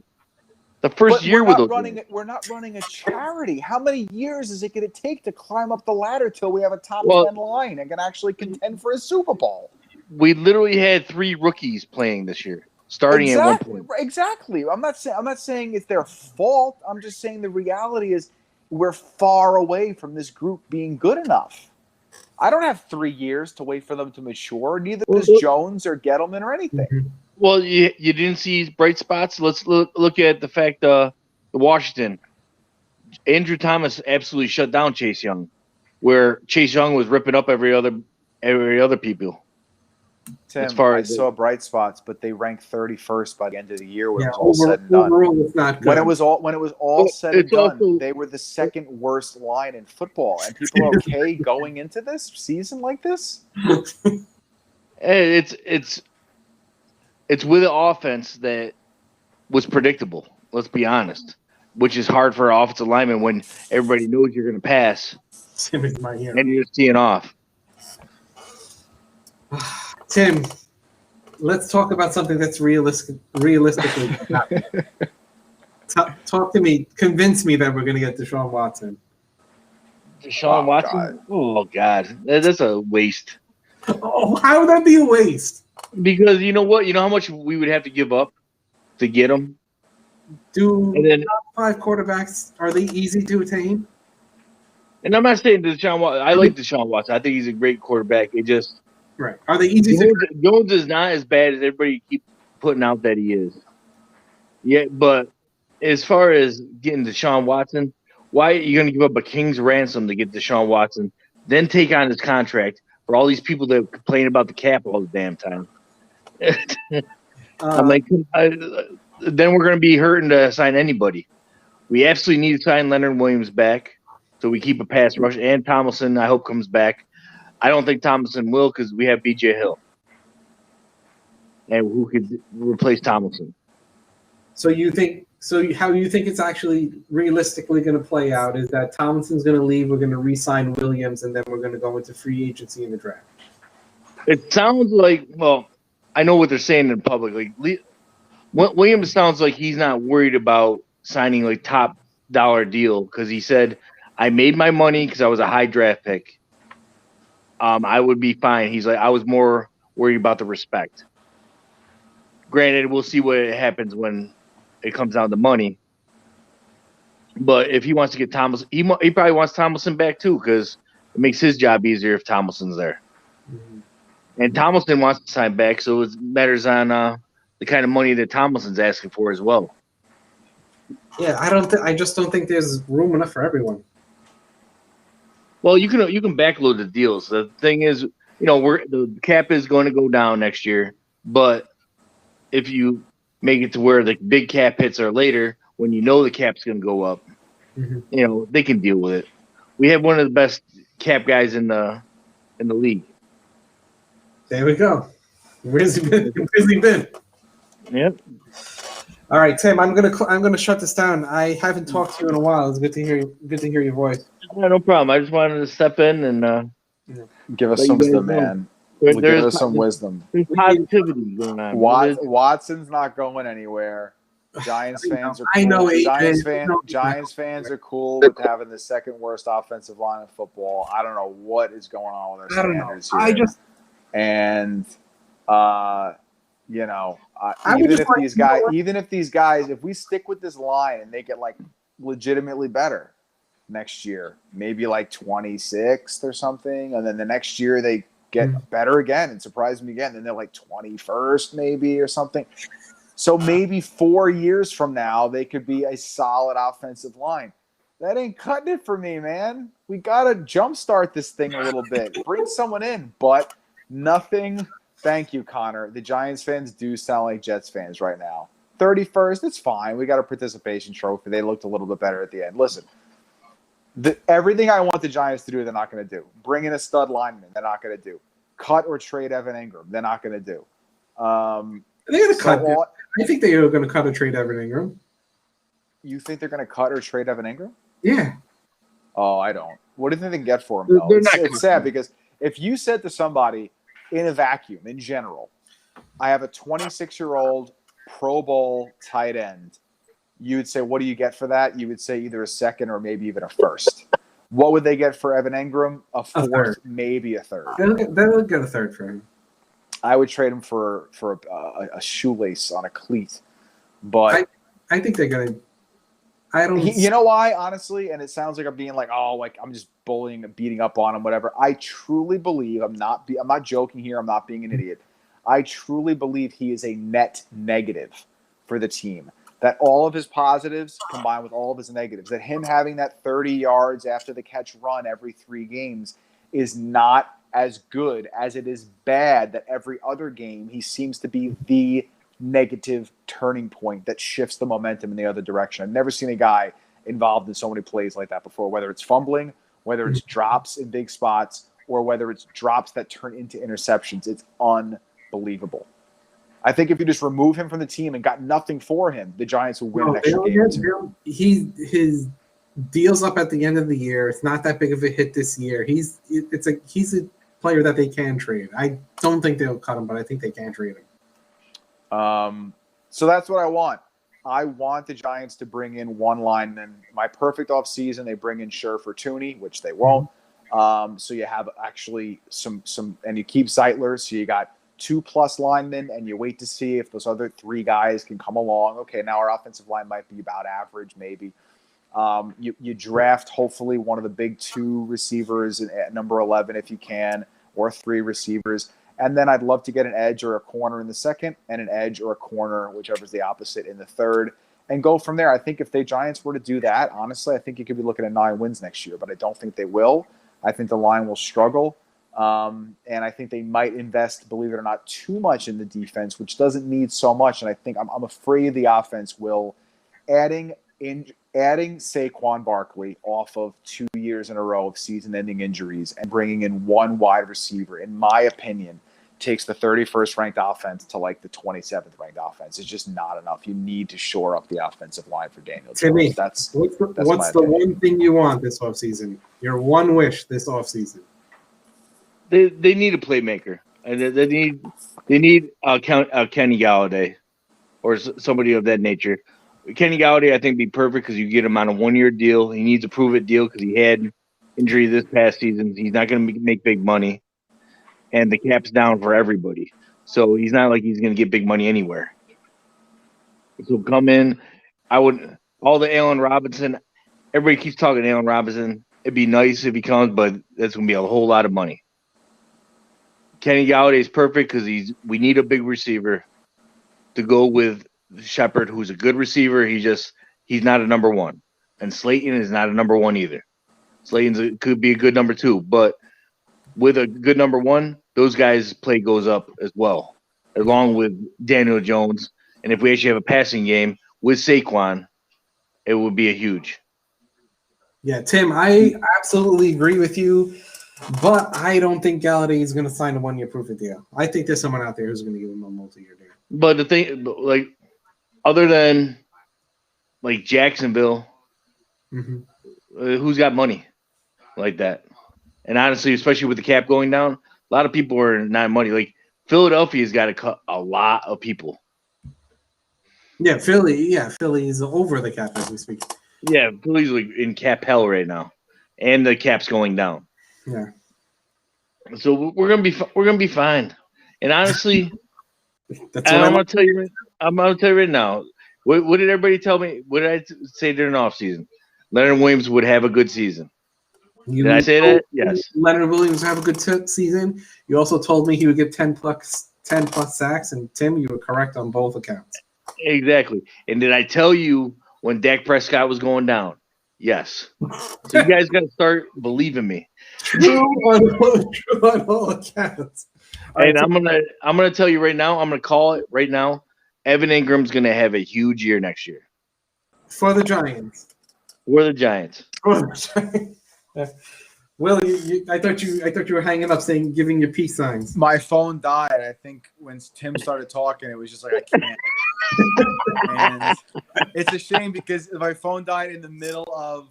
The first year with we're not running a charity. How many years is it going to take to climb up the ladder till we have a top 10 line and can actually contend for a Super Bowl? We literally had 3 rookies playing this year, starting at one point. Exactly. I'm not saying it's their fault. I'm just saying the reality is we're far away from this group being good enough. I don't have 3 years to wait for them to mature. Neither does Jones or Gettleman or anything. Mm-hmm. Well, you didn't see bright spots. Let's look at the fact the Washington. Andrew Thomas absolutely shut down Chase Young, where Chase Young was ripping up every other people. Tim, I saw bright spots, but they ranked 31st by the end of the year when it was all said and done. It's not good. When it was all said and done, they were the second worst line in football, and people are okay going into this season like this. It's with an offense that was predictable. Let's be honest, which is hard for an offensive lineman when everybody knows you're going to pass, and you're just teeing off. Tim, let's talk about something that's realistically happening. Talk to me. Convince me that we're going to get Deshaun Watson. Deshaun Watson? God. Oh, God. That's a waste. Oh, how would that be a waste? Because you know what? You know how much we would have to give up to get him? Top 5 quarterbacks, are they easy to attain? And I'm not saying Deshaun Watson. I like Deshaun Watson. I think he's a great quarterback. It just – right. Are they easy Jones is not as bad as everybody keep putting out that he is. Yeah, but as far as getting Deshaun Watson, why are you going to give up a king's ransom to get Deshaun Watson, then take on his contract for all these people that complain about the cap all the damn time? I'm like, then we're going to be hurting to sign anybody. We absolutely need to sign Leonard Williams back so we keep a pass rush. And Tomlinson, I hope, comes back. I don't think Tomlinson will because we have B.J. Hill, and who could replace Tomlinson. So how you think it's actually realistically going to play out is that Tomlinson's going to leave, we're going to re-sign Williams, and then we're going to go into free agency in the draft. It sounds like, well, I know what they're saying in public. Like Williams sounds like he's not worried about signing like top dollar deal because he said, I made my money because I was a high draft pick. I would be fine. He's like, I was more worry about the respect. Granted, we'll see what happens when it comes down to money. But if he wants to get Tomlinson, he probably wants Tomlinson back too, because it makes his job easier if Tomlinson's there. Mm-hmm. And Tomlinson wants to sign back, so it matters on the kind of money that Tomlinson's asking for as well. Yeah, I just don't think there's room enough for everyone. Well, you can backload the deals. The thing is, the cap is going to go down next year, but if you make it to where the big cap hits are later, when the cap's going to go up, they can deal with it. We have one of the best cap guys in the league. There we go. Where's he been? Yep. All right, Tim. I'm gonna shut this down. I haven't talked to you in a while. It's good to hear your voice. Yeah, no problem. I just wanted to step in and give us some wisdom, man. Give us some wisdom. There's positivity going on. Watson's not going anywhere. Giants fans are cool. Giants fans are cool with having the second worst offensive line in football. I don't know what is going on with their standards here. Even if these guys, if we stick with this line and they get like legitimately better next year, maybe like 26th or something, and then the next year they get better again and surprise me again, then they're like 21st maybe or something. So maybe 4 years from now, they could be a solid offensive line. That ain't cutting it for me, man. We got to jumpstart this thing a little bit. Bring someone in, but nothing. Thank you, Connor. The Giants fans do sound like Jets fans right now. 31st, it's fine. We got a participation trophy. They looked a little bit better at the end. Listen, everything I want the Giants to do, they're not going to do. Bring in a stud lineman, they're not going to do. Cut or trade Evan Ingram, they're not going to do. They're going to cut. I think they are going to cut or trade Evan Ingram. You think they're going to cut or trade Evan Ingram? Yeah. Oh, I don't. What do you think they can get for him, though? It's sad because if you said to somebody in a vacuum, in general, I have a 26-year-old Pro Bowl tight end, you would say, what do you get for that? You would say either a second or maybe even a first. What would they get for Evan Ingram? A fourth, maybe a third. They'll get a third for him. I would trade him for a shoelace on a cleat, but I think they're gonna. I don't. You know why, honestly, and it sounds like I'm being like, I'm just bullying and beating up on him, whatever. I truly believe I'm not joking here. I'm not being an idiot. I truly believe he is a net negative for the team. That all of his positives combined with all of his negatives, that him having that 30 yards after the catch run every 3 games is not as good as it is bad that every other game he seems to be the negative turning point that shifts the momentum in the other direction. I've never seen a guy involved in so many plays like that before, whether it's fumbling, whether it's drops in big spots, or whether it's drops that turn into interceptions. It's unbelievable. I think if you just remove him from the team and got nothing for him, the Giants will win an extra game. His deal's up at the end of the year. It's not that big of a hit this year. He's a player that they can trade. I don't think they'll cut him, but I think they can trade him. So that's what I want. I want the Giants to bring in one lineman. My perfect offseason, they bring in Scherfer Tooney, which they won't. So you have actually some, and you keep Zeitler. So you got 2+ linemen, and you wait to see if those other 3 guys can come along. Okay, now our offensive line might be about average, maybe. You draft hopefully one of the big 2 receivers at number 11 if you can, or 3 receivers. And then I'd love to get an edge or a corner in the second, and an edge or a corner, whichever is the opposite, in the third, and go from there. I think if the Giants were to do that, honestly, I think you could be looking at 9 wins next year, but I don't think they will. I think the line will struggle. And I think they might invest, believe it or not, too much in the defense, which doesn't need so much. And I think I'm afraid the offense will, adding Saquon Barkley off of 2 years in a row of season-ending injuries and bringing in 1 wide receiver, in my opinion, takes the 31st ranked offense to like the 27th ranked offense. It's just not enough. You need to shore up the offensive line for Daniel Jones. That's what's the one thing you want this offseason? Your one wish this offseason? They need a playmaker. They need Kenny Galladay or somebody of that nature. Kenny Galladay, I think, be perfect because you get him on a 1-year deal. He needs a prove-it deal because he had injury this past season. He's not going to make big money. and the cap's down for everybody. So he's not like he's going to get big money anywhere. So come in. All the Allen Robinson. Everybody keeps talking Allen Robinson. It'd be nice if he comes, but that's going to be a whole lot of money. Kenny Galladay is perfect because we need a big receiver to go with Shepard, who's a good receiver. He's not a number one, and Slayton is not a number one either. Slayton could be a good number two, but with a good number one, those guys' play goes up as well, along with Daniel Jones. And if we actually have a passing game with Saquon, it would be a huge. Yeah, Tim, I absolutely agree with you. But I don't think Galladay is going to sign a one-year proof deal. I think there's someone out there who's going to give him a multi-year deal. But the thing, like, other than like Jacksonville, who's got money like that? And honestly, especially with the cap going down, a lot of people are not money. Like Philadelphia's got to cut a lot of people. Yeah, Philly is over the cap as we speak. Yeah, Philly's like in cap hell right now, and the cap's going down. Yeah. So we're gonna be fine. And honestly, I'm gonna tell you right now. What did everybody tell me? What did I say during the offseason? Leonard Williams would have a good season. Did I say that? Yes. Leonard Williams would have a good season. You also told me he would get 10 plus sacks, and Tim, you were correct on both accounts. Exactly. And did I tell you when Dak Prescott was going down? Yes. So you guys got to start believing me. True on all accounts. And I'm gonna tell you right now. I'm gonna call it right now. Evan Ingram's gonna have a huge year next year for the Giants. For the Giants. Will, I thought you were hanging up saying giving your peace signs. My phone died. I think when Tim started talking, it was just like I can't. And it's a shame because my phone died in the middle of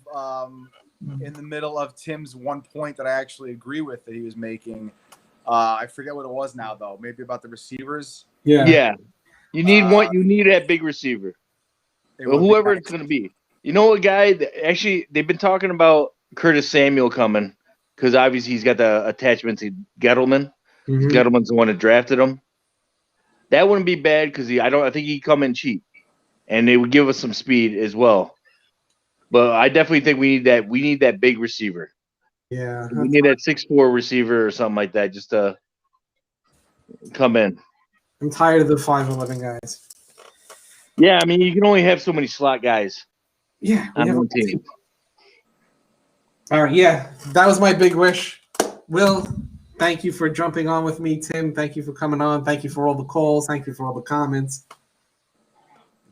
Tim's one point that I actually agree with that he was making. I forget what it was now though. Maybe about the receivers. Yeah. You need You need that big receiver. Whoever it's going to be. You know what, guy? Actually, they've been talking about Curtis Samuel coming because obviously he's got the attachment to Gettleman. Gettleman's the one that drafted him. That wouldn't be bad because I think he'd come in cheap, and they would give us some speed as well. But I definitely think we need that big receiver. Yeah, we need that 6'4" receiver or something like that just to come in. I'm tired of the 5'11" guys. Yeah, I mean you can only have so many slot guys. Yeah, on one team. All right, yeah, that was my big wish. Will, thank you for jumping on with me. Tim, thank you for coming on. Thank you for all the calls. Thank you for all the comments.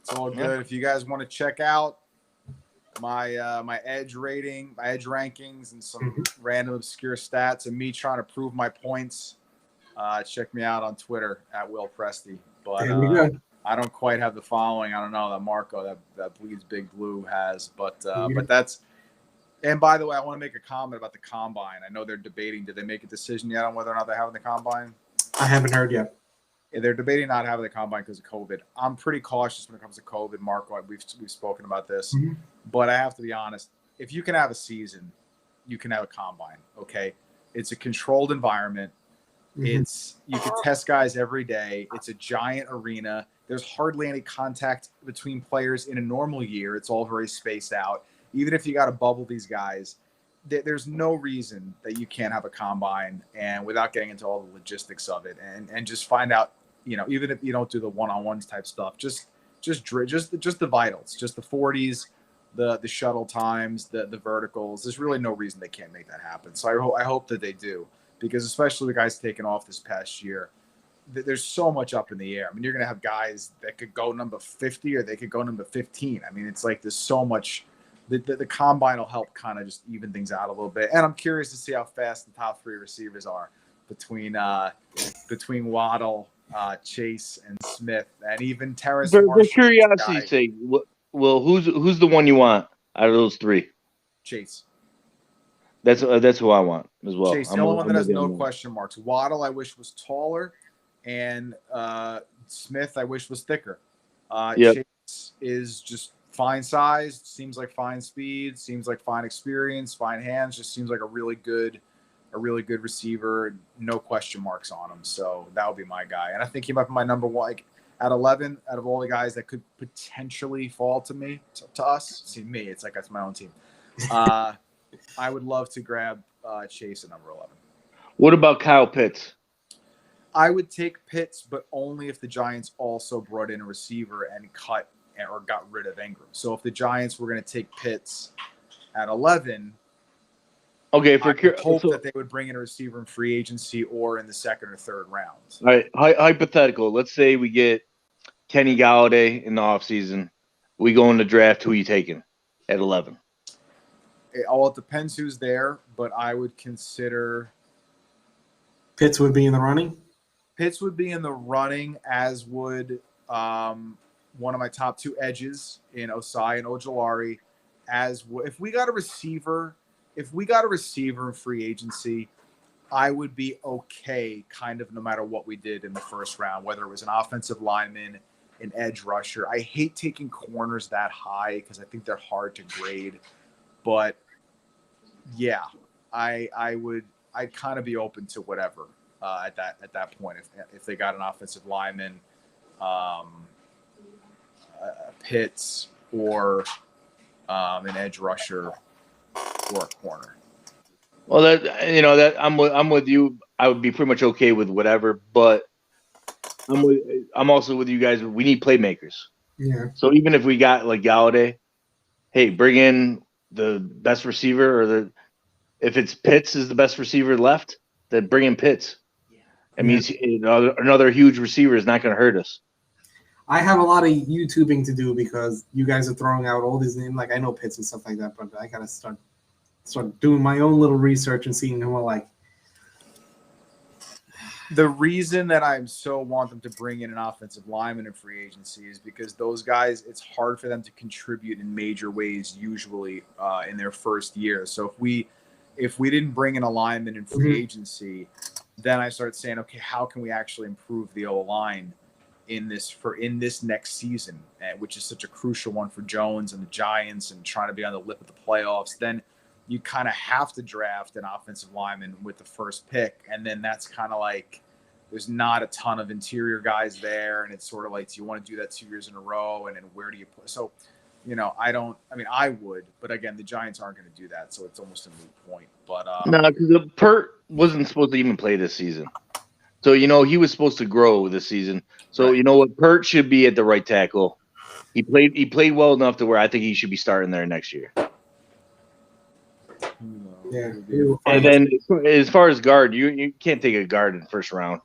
It's all good. If you guys want to check out my edge rating, my edge rankings, and some random obscure stats, and me trying to prove my points, check me out on Twitter at Will Presty. But there we go. I don't quite have the following. I don't know that Marco that Bleedbigblue has, but that's. And by the way, I want to make a comment about the combine. I know they're debating. Did they make a decision yet on whether or not they're having the combine? I haven't heard yet. Yeah, they're debating not having the combine because of COVID. I'm pretty cautious when it comes to COVID, Marco. We've spoken about this, but I have to be honest. If you can have a season, you can have a combine. Okay, it's a controlled environment. It's you can test guys every day. It's a giant arena. There's hardly any contact between players in a normal year. It's all very spaced out. Even if you got to bubble these guys, there's no reason that you can't have a combine and without getting into all the logistics of it and just find out, even if you don't do the one-on-ones type stuff, just the vitals, just the 40s, the shuttle times, the verticals. There's really no reason they can't make that happen. So I hope that they do, because especially the guys taking off this past year, there's so much up in the air. I mean, you're going to have guys that could go number 50 or they could go number 15. I mean, it's like there's so much. The combine will help kind of just even things out a little bit. And I'm curious to see how fast the top three receivers are between Waddle, Chase, and Smith, and even Terrace. For curiosity's sake, well, who's the one you want out of those three? Chase. That's who I want as well. Chase, the only one that has no question marks. Waddle, I wish was taller, and Smith, I wish was thicker. Chase is just fine size, seems like fine speed, seems like fine experience, fine hands, just seems like a really good a really good receiver, no question marks on him. So that would be my guy. And I think he might be my number one. Like, at 11, out of all the guys that could potentially fall to us, see me, it's like that's my own team. I would love to grab Chase at number 11. What about Kyle Pitts? I would take Pitts, but only if the Giants also brought in a receiver and cut or got rid of Ingram. So if the Giants were going to take Pitts at 11, okay, I would hope that they would bring in a receiver in free agency or in the second or third round. All right, hypothetical. Let's say we get Kenny Galladay in the offseason. We go in the draft. Who are you taking at 11? It depends who's there, but I would consider Pitts would be in the running. Pitts would be in the running, as would one of my top two edges in Osai and Ojulari. If we got a receiver in free agency, I would be okay kind of no matter what we did in the first round, whether it was an offensive lineman, an edge rusher. I hate taking corners that high because I think they're hard to grade. But yeah, I'd kind of be open to whatever at that point if they got an offensive lineman, Pitts, or an edge rusher or a corner. Well, that I'm with you. I would be pretty much okay with whatever, but I'm also with you guys. We need playmakers. Yeah. So even if we got like Galladay, hey, bring in the best receiver, or if it's Pitts is the best receiver left, then bring in Pitts. I mean, another huge receiver is not going to hurt us. I have a lot of YouTubing to do because you guys are throwing out all these names. Like, I know Pitts and stuff like that, but I gotta start doing my own little research and seeing who I like. The reason that I so want them to bring in an offensive lineman in free agency is because those guys, it's hard for them to contribute in major ways usually in their first year. So if we didn't bring in a lineman in free agency, then I start saying, okay, how can we actually improve the O-line in this next season, which is such a crucial one for Jones and the Giants and trying to be on the lip of the playoffs? Then you kind of have to draft an offensive lineman with the first pick. And then that's kind of like, there's not a ton of interior guys there. And it's sort of like, do you want to do that 2 years in a row? And then where do you put? So, I would, but again, the Giants aren't going to do that. So it's almost a moot point. But no, because Pert wasn't supposed to even play this season. So, he was supposed to grow this season. So, right. You know what? Pert should be at the right tackle. He played well enough to where I think he should be starting there next year. Yeah. And then as far as guard, you can't take a guard in the first round.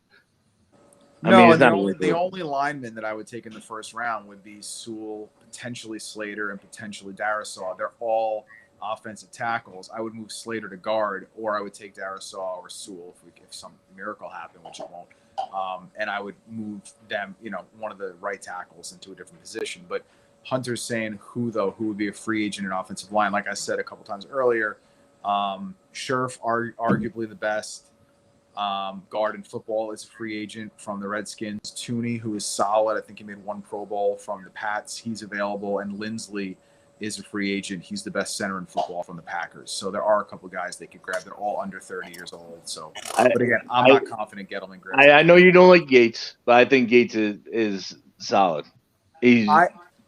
The only lineman that I would take in the first round would be Sewell, potentially Slater, and potentially Darisaw. They're all offensive tackles. I would move Slater to guard, or I would take Darisaw or Sewell if some miracle happened, which it won't. And I would move them, one of the right tackles into a different position. But Hunter's saying who would be a free agent in offensive line. Like I said a couple times earlier, Scherf, arguably the best guard in football, is a free agent from the Redskins. Tooney, who is solid. I think he made one Pro Bowl from the Pats. He's available. And Lindsley is a free agent. He's the best center in football from the Packers. So there are a couple guys they could grab. They're all under 30 years old. So, but again, I'm not confident Gettleman grabs. I know you don't like Gates, but I think Gates is solid.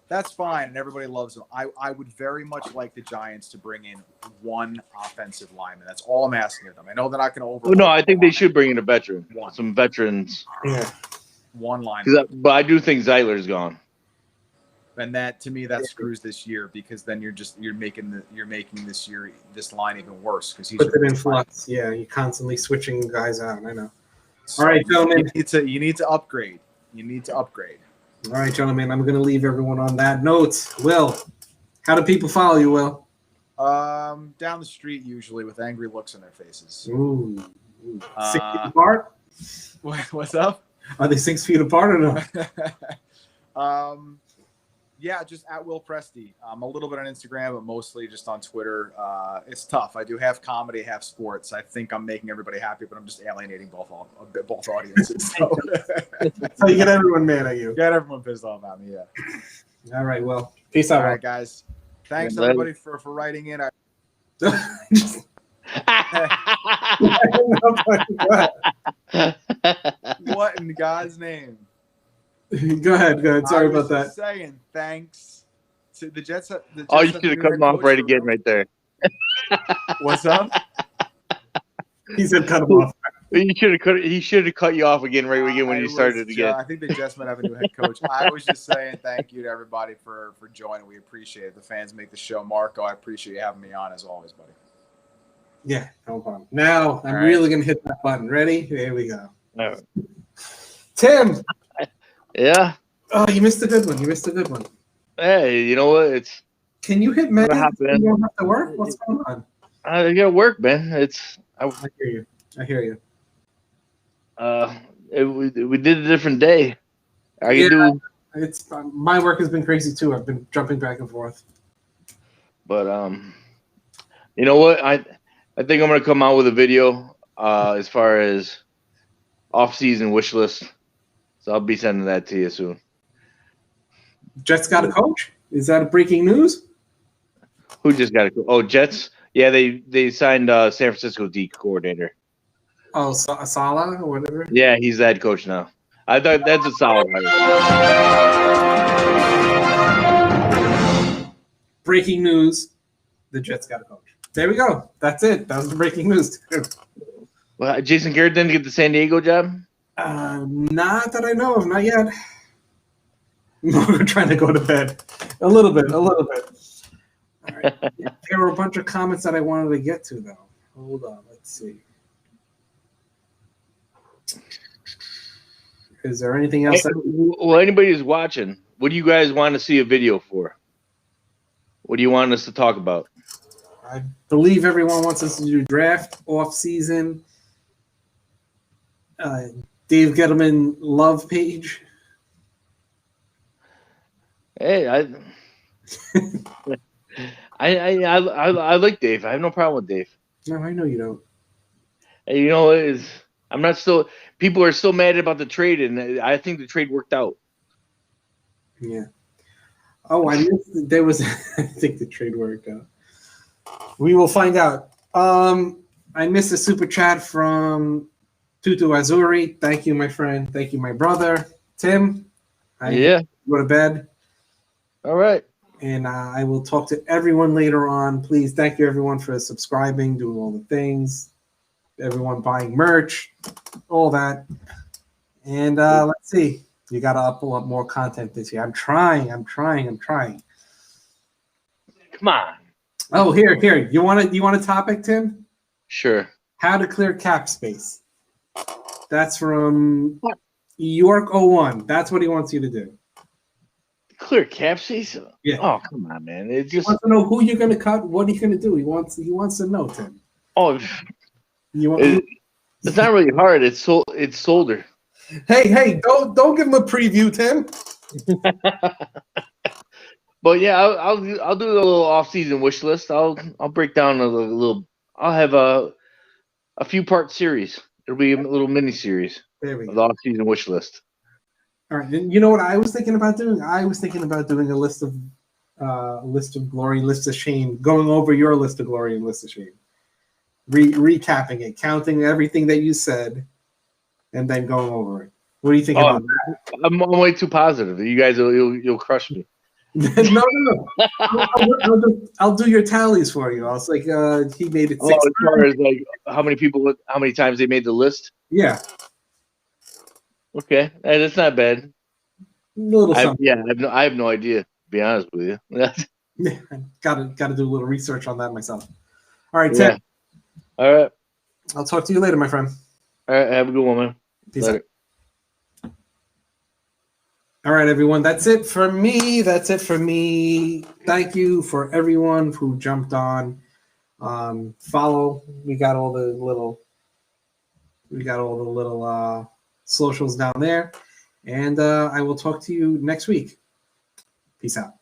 That's fine, and everybody loves him. I would very much like the Giants to bring in one offensive lineman. That's all I'm asking of them. I know they're not going to over. No, I think they should bring in a veteran. Some veterans. Yeah. One lineman. But I do think Zeitler's gone. And that, to me, that screws this year, because then you're making this line even worse, because he's put it in flux. Yeah, you're constantly switching guys out. I know. So all right, gentlemen. You need to upgrade. You need to upgrade. All right, gentlemen. I'm going to leave everyone on that note. Will, how do people follow you, Will? Down the street usually, with angry looks on their faces. Ooh. 6 feet apart? What's up? Are they 6 feet apart or no? Yeah, just at Will Presty. I'm a little bit on Instagram, but mostly just on Twitter. It's tough. I do half comedy, half sports. I think I'm making everybody happy, but I'm just alienating both audiences. So. So you get everyone mad at you. Get everyone pissed off at me, yeah. All right, well, peace out. All right, guys. Thanks, everybody, for writing in. What in God's name? Go ahead. Sorry about that. Saying thanks to the Jets. Oh, you should have cut him off right again, right there. What's up? He said cut him off. He should have cut you off again right again when you started again. I think the Jets might have a new head coach. I was just saying thank you to everybody for joining. We appreciate it. The fans make the show. Marco, I appreciate you having me on as always, buddy. Yeah, no problem. Now I'm really gonna hit that button. Ready? Here we go. All right. Tim. Yeah. Oh, you missed a good one. Hey, you know what? Can you hit men? You don't have to work. What's going on? I gotta work, man. I hear you. We did a different day. It's my work has been crazy too. I've been jumping back and forth. But you know what? I think I'm gonna come out with a video as far as off-season wish list. So I'll be sending that to you soon. Jets got a coach? Is that a breaking news? Who just got a coach? Oh, Jets? Yeah, they signed San Francisco D coordinator. Oh, Saleh or whatever? Yeah, he's the head coach now. I thought that's a solid hire. Breaking news. The Jets got a coach. There we go. That's it. That was the breaking news. Well, Jason Garrett didn't get the San Diego job? Not that I know of. Not yet. We're trying to go to bed. A little bit. All right. There were a bunch of comments that I wanted to get to, though. Hold on. Let's see. Is there anything else? Well, anybody who's watching, what do you guys want to see a video for? What do you want us to talk about? I believe everyone wants us to do draft, off-season, Dave Gettleman love page. Hey, I like Dave. I have no problem with Dave. No, I know you don't. Hey, you know, I'm not still. People are still mad about the trade, and I think the trade worked out. Yeah. Oh, I missed. There was. I think the trade worked out. We will find out. I missed a super chat from Tutu Azuri. Thank you, my friend. Thank you, my brother. Tim. Go to bed. All right. And I will talk to everyone later on. Please, thank you, everyone, for subscribing, doing all the things, everyone buying merch, all that. And let's see. You got to upload more content this year. I'm trying. Come on. Oh, here. You want a topic, Tim? Sure. How to clear cap space. That's from York 01. That's what he wants you to do. Clear cap space? Yeah. Oh, come on, man. It just he wants to know who you're going to cut. What are you going to do? He wants to know, Tim. Oh, it's not really hard. It's Solder. Hey! Don't give him a preview, Tim. But yeah, I'll do a little off-season wish list. I'll break down a little. I'll have a few-part series. It'll be a little mini series. There we go. The off-season wish list. All right. You know what I was thinking about doing? I was thinking about doing a list of glory, list of shame, going over your list of glory and list of shame, recapping it, counting everything that you said, and then going over it. What do you think about that? I'm way too positive. You guys, you'll crush me. No. I'll do your tallies for you. I was like, he made it 6 as far as like how many times they made the list? Yeah. Okay, that's not bad. I have no idea. To be honest with you. Yeah, gotta do a little research on that myself. All right, Ted. All right. I'll talk to you later, my friend. All right, have a good one, man. Peace out. All right, everyone. That's it for me. Thank you for everyone who jumped on. Follow. We got all the little socials down there. And I will talk to you next week. Peace out.